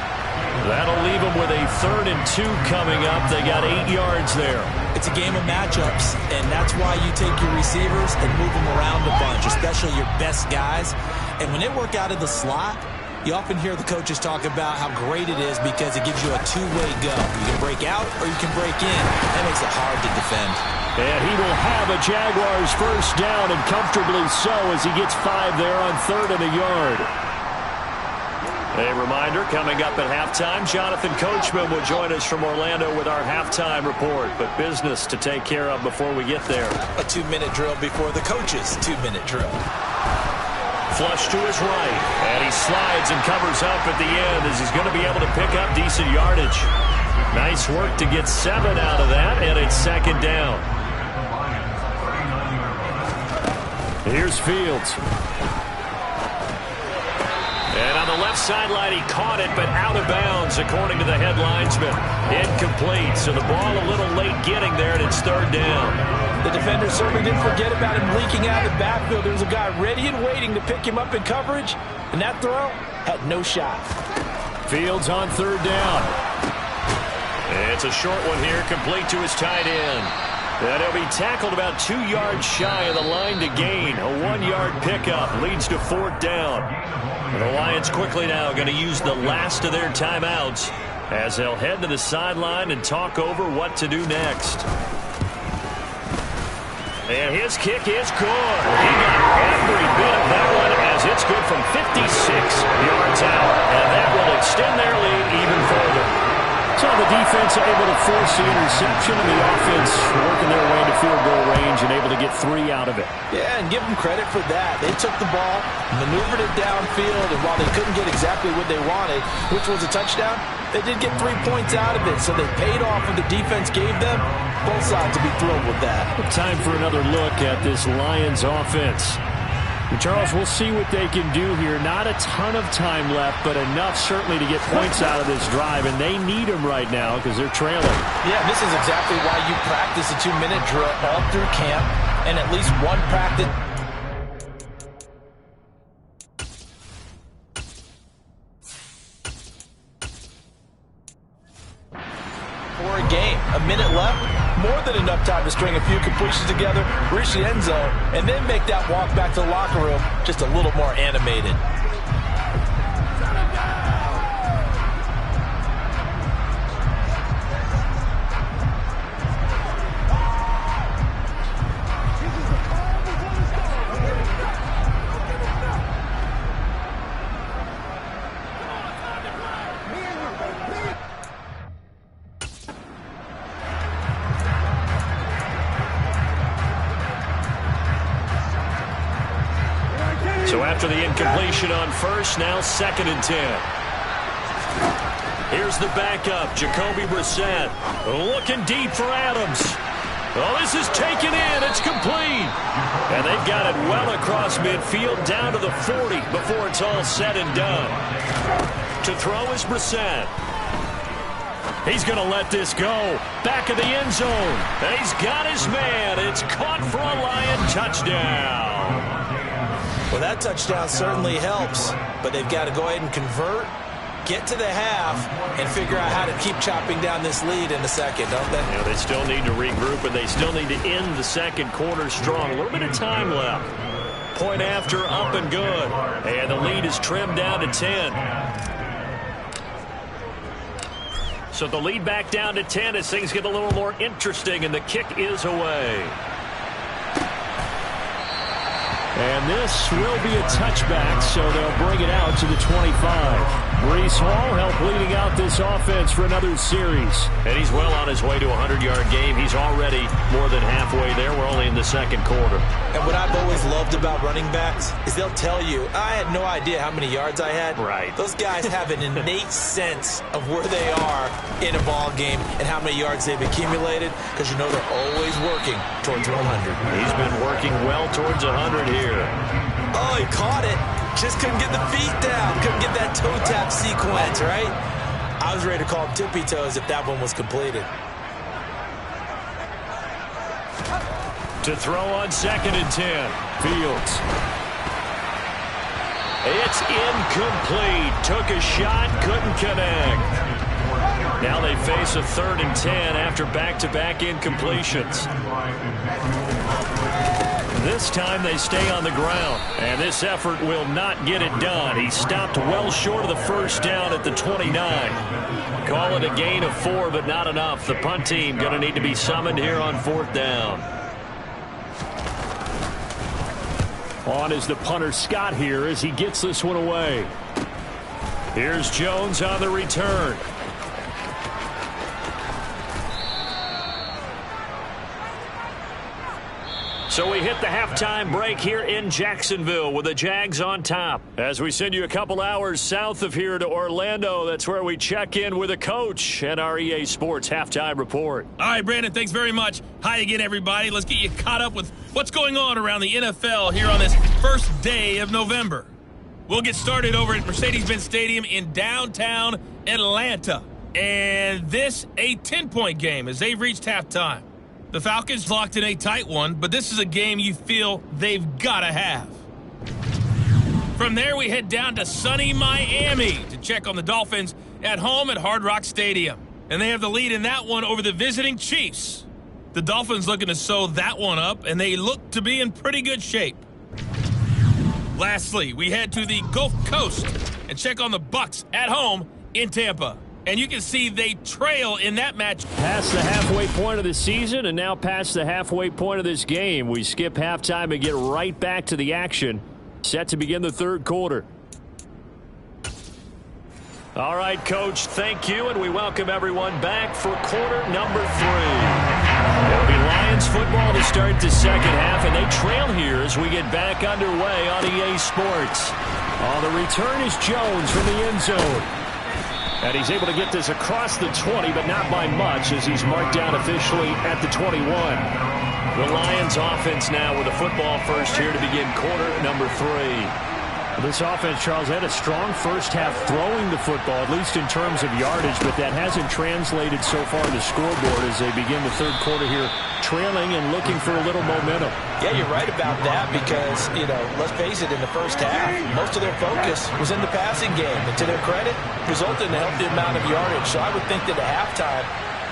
Speaker 2: That'll leave them with a 3rd and 2 coming up. They got 8 yards there.
Speaker 3: It's a game of matchups, and that's why you take your receivers and move them around a bunch, especially your best guys. And when they work out of the slot, you often hear the coaches talk about how great it is because it gives you a two-way go. You can break out or you can break in. That makes it hard to defend.
Speaker 2: And he will have a Jaguars first down, and comfortably so as he gets 5 there on 3rd and a yard. A reminder, coming up at halftime, Jonathan Coachman will join us from Orlando with our halftime report. But business to take care of before we get there.
Speaker 3: A 2-minute drill before the coach's 2-minute drill.
Speaker 2: Flush to his right, and he slides and covers up at the end as he's going to be able to pick up decent yardage. Nice work to get 7 out of that, and it's second down. Here's Fields. And on the left sideline, he caught it, but out of bounds, according to the head linesman. Incomplete, so the ball a little late getting there, and it's 3rd down.
Speaker 3: The defender certainly didn't forget about him leaking out of the backfield. There was a guy ready and waiting to pick him up in coverage, and that throw had no shot.
Speaker 2: Fields on 3rd down. It's a short one here, complete to his tight end. And he'll be tackled about 2 yards shy of the line to gain. A 1-yard pickup leads to 4th down. And the Lions quickly now going to use the last of their timeouts as they'll head to the sideline and talk over what to do next. And his kick is good. He got every bit of that one as as it's good from 56 yards out. And that will extend their lead even further. So the defense able to force the interception, and the offense working their way into field goal range and able to get 3 out of it.
Speaker 3: Yeah, and give them credit for that. They took the ball, maneuvered it downfield, and while they couldn't get exactly what they wanted, which was a touchdown, they did get 3 points out of it. So they paid off what the defense gave them. Both sides will be thrilled with that.
Speaker 2: Time for another look at this Lions offense. Charles, we'll see what they can do here. Not a ton of time left, but enough certainly to get points out of this drive, and they need them right now because they're trailing.
Speaker 3: Yeah, this is exactly why you practice a 2-minute drill all through camp, and at least one practice. For a game, a minute left. More than enough time to string a few completions together, reach the end zone, and then make that walk back to the locker room just a little more animated.
Speaker 2: So after the incompletion on first, now 2nd and 10. Here's the backup, Jacoby Brissett. Looking deep for Adams. Oh, this is taken in. It's complete. And they've got it well across midfield down to the 40 before it's all said and done. To throw is Brissett. He's going to let this go. Back of the end zone. He's got his man. It's caught for a Lion touchdown.
Speaker 3: Well, that touchdown certainly helps, but they've got to go ahead and convert, get to the half, and figure out how to keep chopping down this lead in the second, don't they?
Speaker 2: Yeah, they still need to regroup, and they still need to end the second quarter strong. A little bit of time left. Point after, up and good. And the lead is trimmed down to 10. So the lead back down to 10 as things get a little more interesting, and the kick is away. And this will be a touchback, so they'll bring it out to the 25. Breece Hall helped leading out this offense for another series. And he's well on his way to a 100-yard game. He's already more than halfway there. We're only in the second quarter.
Speaker 3: And what I've always loved about running backs is they'll tell you, I had no idea how many yards I had.
Speaker 2: Right.
Speaker 3: Those guys have an innate sense of where they are in a ball game and how many yards they've accumulated, because you know they're always working towards 100.
Speaker 2: He's been working well towards 100 here.
Speaker 3: Oh, he caught it. Just couldn't get the feet down. Couldn't get that toe tap sequence, right? I was ready to call him tippy toes if that one was completed.
Speaker 2: To throw on 2nd and 10. Fields. It's incomplete. Took a shot, couldn't connect. Now they face a 3rd and 10 after back-to-back incompletions. This time they stay on the ground, and this effort will not get it done. He stopped well short of the first down at the 29. Call it a gain of 4, but not enough. The punt team going to need to be summoned here on 4th down. On is the punter Scott here as he gets this one away. Here's Jones on the return. So we hit the halftime break here in Jacksonville with the Jags on top. As we send you a couple hours south of here to Orlando, that's where we check in with a coach and our EA Sports halftime report.
Speaker 1: All right, Brandon, thanks very much. Hi again, everybody. Let's get you caught up with what's going on around the NFL here on this first day of November. We'll get started over at Mercedes-Benz Stadium in downtown Atlanta. And this, a 10-point game as they've reached halftime. The Falcons locked in a tight one, but this is a game you feel they've got to have. From there, we head down to sunny Miami to check on the Dolphins at home at Hard Rock Stadium. And they have the lead in that one over the visiting Chiefs. The Dolphins looking to sew that one up, and they look to be in pretty good shape. Lastly, we head to the Gulf Coast and check on the Bucs at home in Tampa. And you can see they trail in that match.
Speaker 2: Past the halfway point of the season and now past the halfway point of this game. We skip halftime and get right back to the action.
Speaker 4: Set to begin the third quarter.
Speaker 2: All right, Coach, thank you, and we welcome everyone back for quarter number 3. It'll be Lions football to start the second half, and they trail here as we get back underway on EA Sports. On the return is Jones from the end zone. And he's able to get this across the 20, but not by much, as he's marked down officially at the 21. The Lions offense now with the football first here to begin quarter number 3.
Speaker 4: This offense, Charles, had a strong first half throwing the football, at least in terms of yardage, but that hasn't translated so far to scoreboard as they begin the third quarter here, trailing and looking for a little momentum.
Speaker 3: Yeah, you're right about that because, let's face it, in the first half, most of their focus was in the passing game. And to their credit, resulted in a healthy amount of yardage. So I would think that at halftime,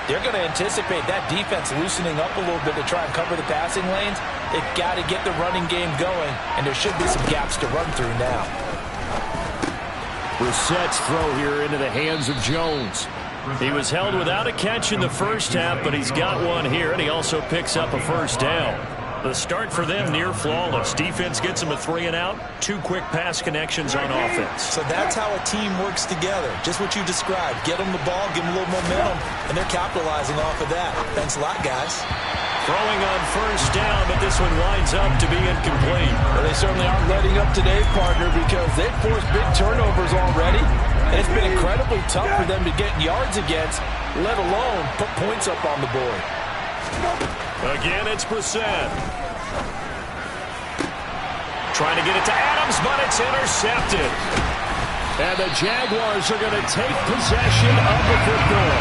Speaker 3: they're going to anticipate that defense loosening up a little bit to try and cover the passing lanes. They've got to get the running game going, and there should be some gaps to run through now.
Speaker 4: Brissett's throw here into the hands of Jones.
Speaker 2: He was held without a catch in the first half, but he's got one here, and he also picks up a first down. The start for them near flawless. Defense gets them a 3-and-out, 2 quick pass connections on offense.
Speaker 3: So that's how a team works together. Just what you described. Get them the ball, give them a little momentum, and they're capitalizing off of that. Thanks a lot, guys.
Speaker 2: Throwing on first down, but this one winds up to be incomplete.
Speaker 5: Well, they certainly aren't letting up today, partner, because they've forced big turnovers already. And it's been incredibly tough for them to get yards against, let alone put points up on the board.
Speaker 2: Again, it's Brissett. Trying to get it to Adams, but it's intercepted.
Speaker 4: And the Jaguars are going to take possession of the football.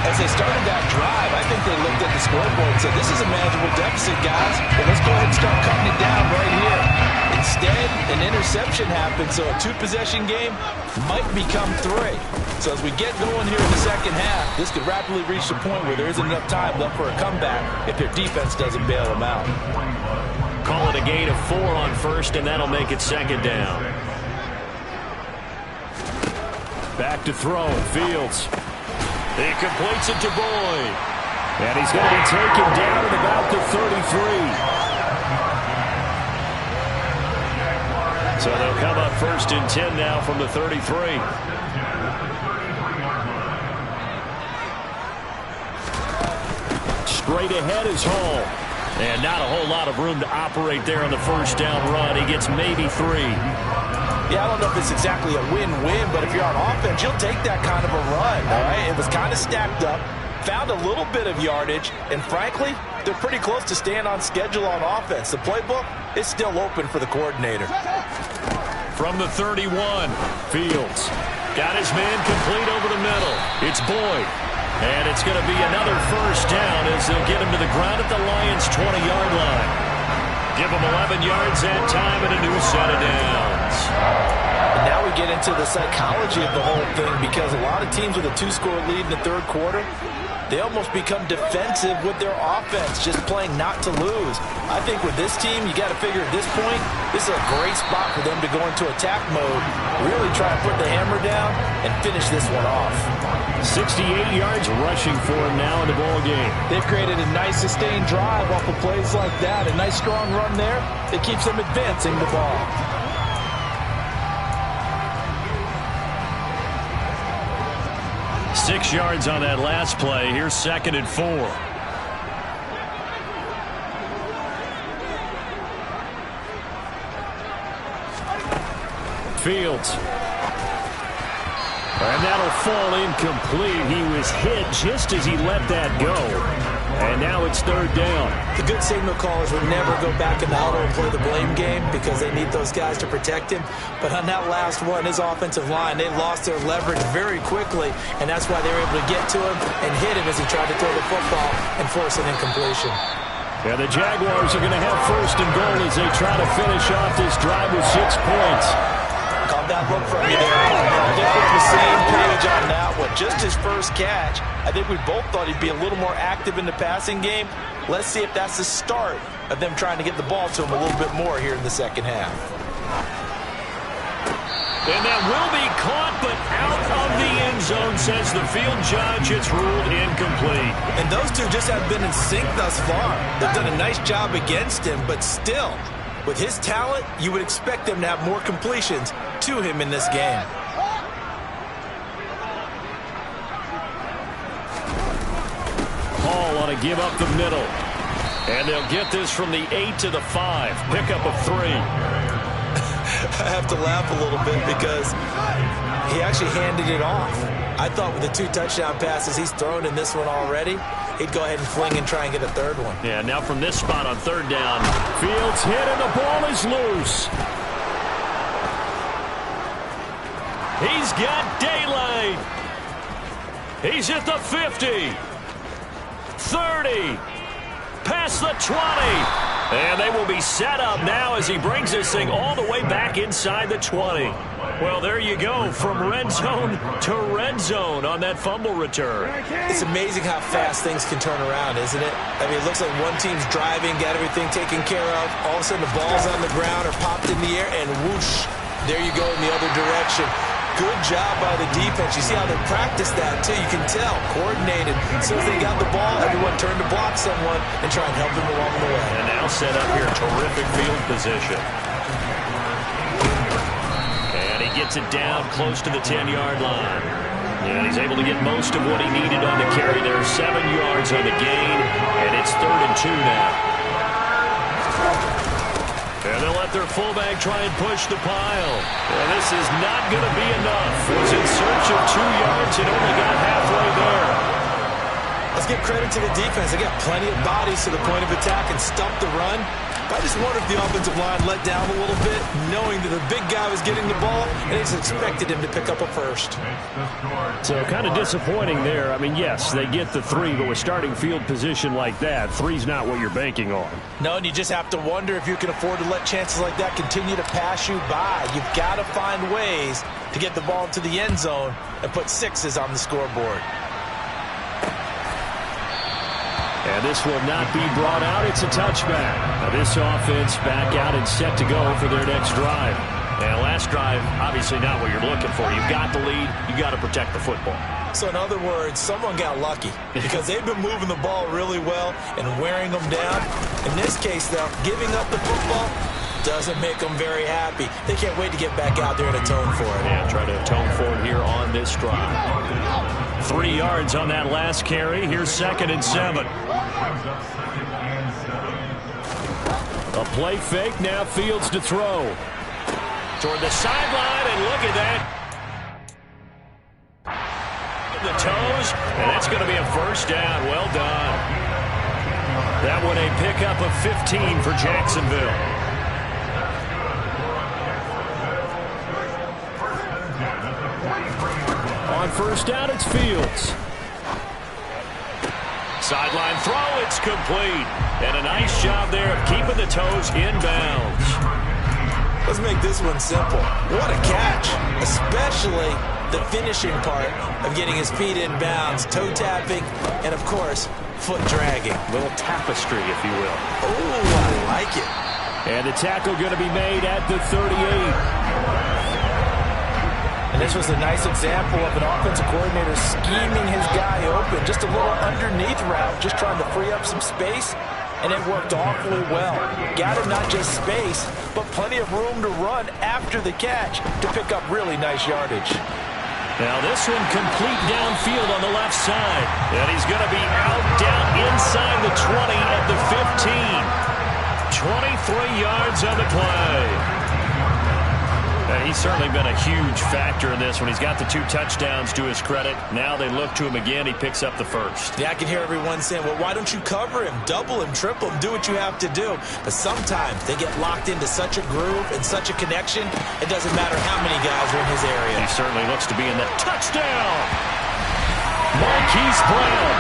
Speaker 3: As they started that drive, I think they looked at the scoreboard and said, this is a manageable deficit, guys, but let's go ahead and start cutting it down right here. Instead, an interception happened, so a 2-possession game might become 3. So as we get going here in the second half, this could rapidly reach the point where there isn't enough time left for a comeback if their defense doesn't bail them out.
Speaker 2: Call it a gain of 4 on first, and that'll make it second down.
Speaker 4: Back to throw, Fields.
Speaker 2: He completes it to Boyd.
Speaker 4: And he's going to be taken down at about the 33.
Speaker 2: So they'll come up 1st and 10 now from the 33.
Speaker 4: Straight ahead is Hall.
Speaker 2: And not a whole lot of room to operate there on the first down run. He gets maybe 3.
Speaker 3: Yeah, I don't know if it's exactly a win-win, but if you're on offense, you'll take that kind of a run, all right? It was kind of stacked up, found a little bit of yardage, and frankly, they're pretty close to staying on schedule on offense. The playbook is still open for the coordinator.
Speaker 2: From the 31, Fields got his man complete over the middle. It's Boyd. And it's going to be another first down as they'll get him to the ground at the Lions' 20-yard line. Give him 11 yards that time and a new set of downs.
Speaker 3: And now we get into the psychology of the whole thing because a lot of teams with a 2-score lead in the third quarter, they almost become defensive with their offense, just playing not to lose. I think with this team, you got to figure at this point, this is a great spot for them to go into attack mode, really try to put the hammer down and finish this one off.
Speaker 4: 68 yards rushing for him now in the ball game.
Speaker 5: They've created a nice sustained drive off of plays like that. A nice strong run there. It keeps them advancing the ball.
Speaker 2: Six yards on that last play. Here's 2nd and 4.
Speaker 4: Fields. And that'll fall incomplete. He was hit just as he let that go. And now it's 3rd down.
Speaker 3: The good signal callers would never go back in the huddle and play the blame game because they need those guys to protect him. But on that last one, his offensive line, they lost their leverage very quickly, and that's why they were able to get to him and hit him as he tried to throw the football and force an incompletion.
Speaker 4: Yeah, the Jaguars are going to have 1st and goal as they try to finish off this drive with 6 points.
Speaker 3: Called that look from you there. I think we're on the same page on that one. Just his first catch. I think we both thought he'd be a little more active in the passing game. Let's see if that's the start of them trying to get the ball to him a little bit more here in the second half.
Speaker 2: And that will be caught, but out of the end zone, says the field judge. It's ruled incomplete.
Speaker 3: And those two just have been in sync thus far. They've done a nice job against him, but still, With his talent, you would expect them to have more completions to him in this game.
Speaker 2: Hall on a give up the middle. And they'll get this from the 8 to the 5. Pickup of 3.
Speaker 3: I have to laugh a little bit because he actually handed it off. I thought with the 2 touchdown passes he's thrown in this one already, he'd go ahead and fling and try and get a third one.
Speaker 2: Yeah, now from this spot on 3rd down, Fields hit and the ball is loose. He's got daylight. He's at the 50. 30. Past the 20. And they will be set up now as he brings this thing all the way back inside the 20. Well, there you go, from red zone to red zone on that fumble return.
Speaker 3: It's amazing how fast things can turn around, isn't it? I mean, it looks like one team's driving, got everything taken care of. All of a sudden, the ball's on the ground or popped in the air, and whoosh, there you go in the other direction. Good job by the defense. You see how they practice that, too. You can tell. Coordinated. As soon as they got the ball, everyone turned to block someone and try and help them along the way.
Speaker 2: And now set up here. Terrific field position. And he gets it down close to the 10-yard line. And he's able to get most of what he needed on the carry there. 7 yards on the gain. And it's 3rd and 2 now. And they'll let their fullback try and push the pile. And this is not going to be enough. Was in search of 2 yards and only got halfway there.
Speaker 3: Let's give credit to the defense. They got plenty of bodies to the point of attack and stumped the run. I just wonder if the offensive line let down a little bit, knowing that the big guy was getting the ball, and they just expected him to pick up a first.
Speaker 2: So kind of disappointing there. I mean, yes, they get the 3, but with starting field position like that, 3's not what you're banking on.
Speaker 3: No, and you just have to wonder if you can afford to let chances like that continue to pass you by. You've got to find ways to get the ball to the end zone and put 6s on the scoreboard.
Speaker 2: And this will not be brought out. It's a touchback. Now this offense back out and set to go for their next drive. And last drive, obviously not what you're looking for. You've got the lead. You've got to protect the football.
Speaker 3: So in other words, someone got lucky because they've been moving the ball really well and wearing them down. In this case, though, giving up the football doesn't make them very happy. They can't wait to get back out there and atone for it.
Speaker 2: Yeah, try to atone for it here on this drive. 3 yards on that last carry. Here's 2nd and 7. A play fake. Now Fields to throw. Toward the sideline, and look at that. The toes, and that's going to be a first down. Well done. That one a pickup of 15 for Jacksonville. On first down, it's Fields. Sideline throw, it's complete. And a nice job there of keeping the toes inbounds.
Speaker 3: Let's make this one simple. What a catch, especially the finishing part of getting his feet in bounds, toe tapping, and of course, foot dragging.
Speaker 2: Little tapestry, if you will.
Speaker 3: Oh, I like it.
Speaker 2: And the tackle going to be made at the 38.
Speaker 3: And this was a nice example of an offensive coordinator scheming his guy open. Just a little underneath route, just trying to free up some space. And it worked awfully well. Got him not just space, but plenty of room to run after the catch to pick up really nice yardage.
Speaker 2: Now this one complete downfield on the left side. And he's going to be out down inside the 20 at the 15. 23 yards on the play. He's certainly been a huge factor in this when he's got the 2 touchdowns to his credit. Now they look to him again. He picks up the first.
Speaker 3: Yeah, I can hear everyone saying, well, why don't you cover him, double him, triple him, do what you have to do. But sometimes they get locked into such a groove and such a connection, it doesn't matter how many guys are in his area.
Speaker 2: He certainly looks to be in that touchdown. Marquise Brown,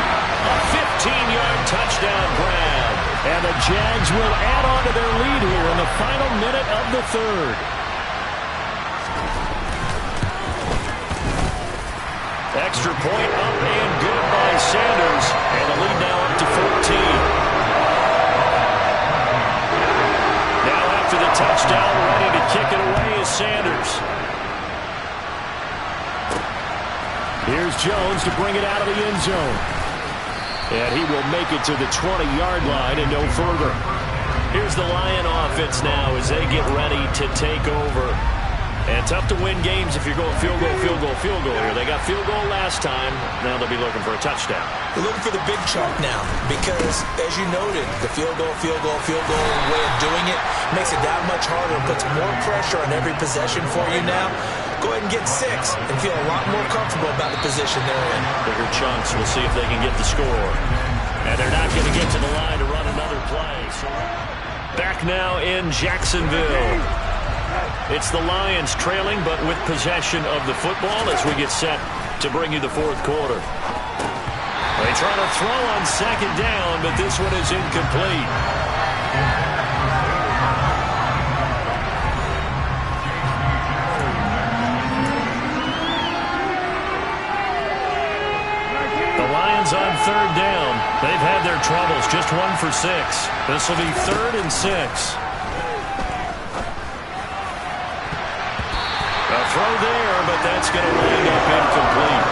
Speaker 2: a 15-yard touchdown grab. And the Jags will add on to their lead here in the final minute of the 3rd. Extra point up and good by Sanders. And the lead now up to 14. Now after the touchdown, ready to kick it away is Sanders. Here's Jones to bring it out of the end zone. And he will make it to the 20-yard line and no further. Here's the Lion offense now as they get ready to take over. And tough to win games if you're going field goal, field goal, field goal here. They got field goal last time. Now they'll be looking for a touchdown.
Speaker 3: They're looking for the big chunk now because, as you noted, the field goal way of doing it makes it that much harder and puts more pressure on every possession for you now. Go ahead and get 6 and feel a lot more comfortable about the position they're in.
Speaker 2: Bigger chunks. We'll see if they can get the score. And they're not going to get to the line to run another play. So back now in Jacksonville. It's the Lions trailing, but with possession of the football as we get set to bring you the fourth quarter. They try to throw on second down, but this one is incomplete. The Lions on third down. They've had their troubles, just 1 for 6. This will be 3rd and 6. Throw there, but that's going to wind up incomplete.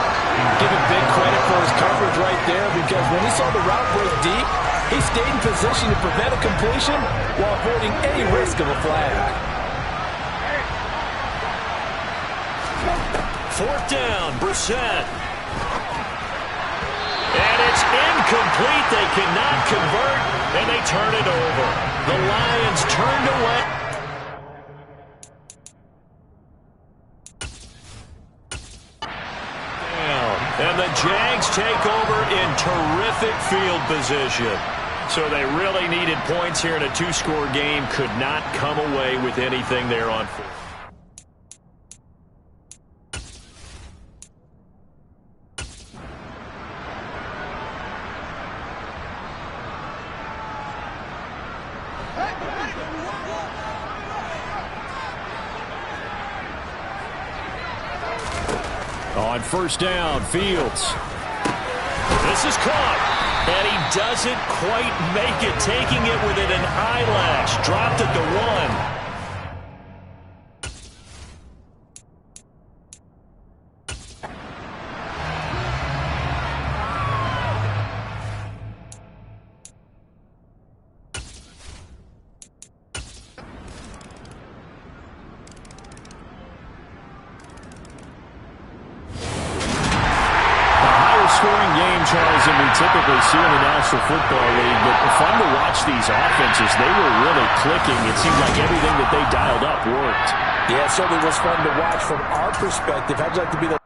Speaker 5: Give him big credit for his coverage right there because when he saw the route break deep, he stayed in position to prevent a completion while avoiding any risk of a flag.
Speaker 2: 4th down, Brissett. And it's incomplete. They cannot convert, and they turn it over. The Lions turned away. And the Jags take over in terrific field position. So they really needed points here in a 2-score game. Could not come away with anything there on 4th. On 1st down, Fields. This is caught, and he doesn't quite make it, taking it within an eyelash. Dropped at the 1. Scoring game, Charles, than we typically see in the National Football League, but fun to watch these offenses. They were really clicking. It seemed like everything that they dialed up worked.
Speaker 5: Yeah, it certainly was fun to watch from our perspective. How'd you like to be the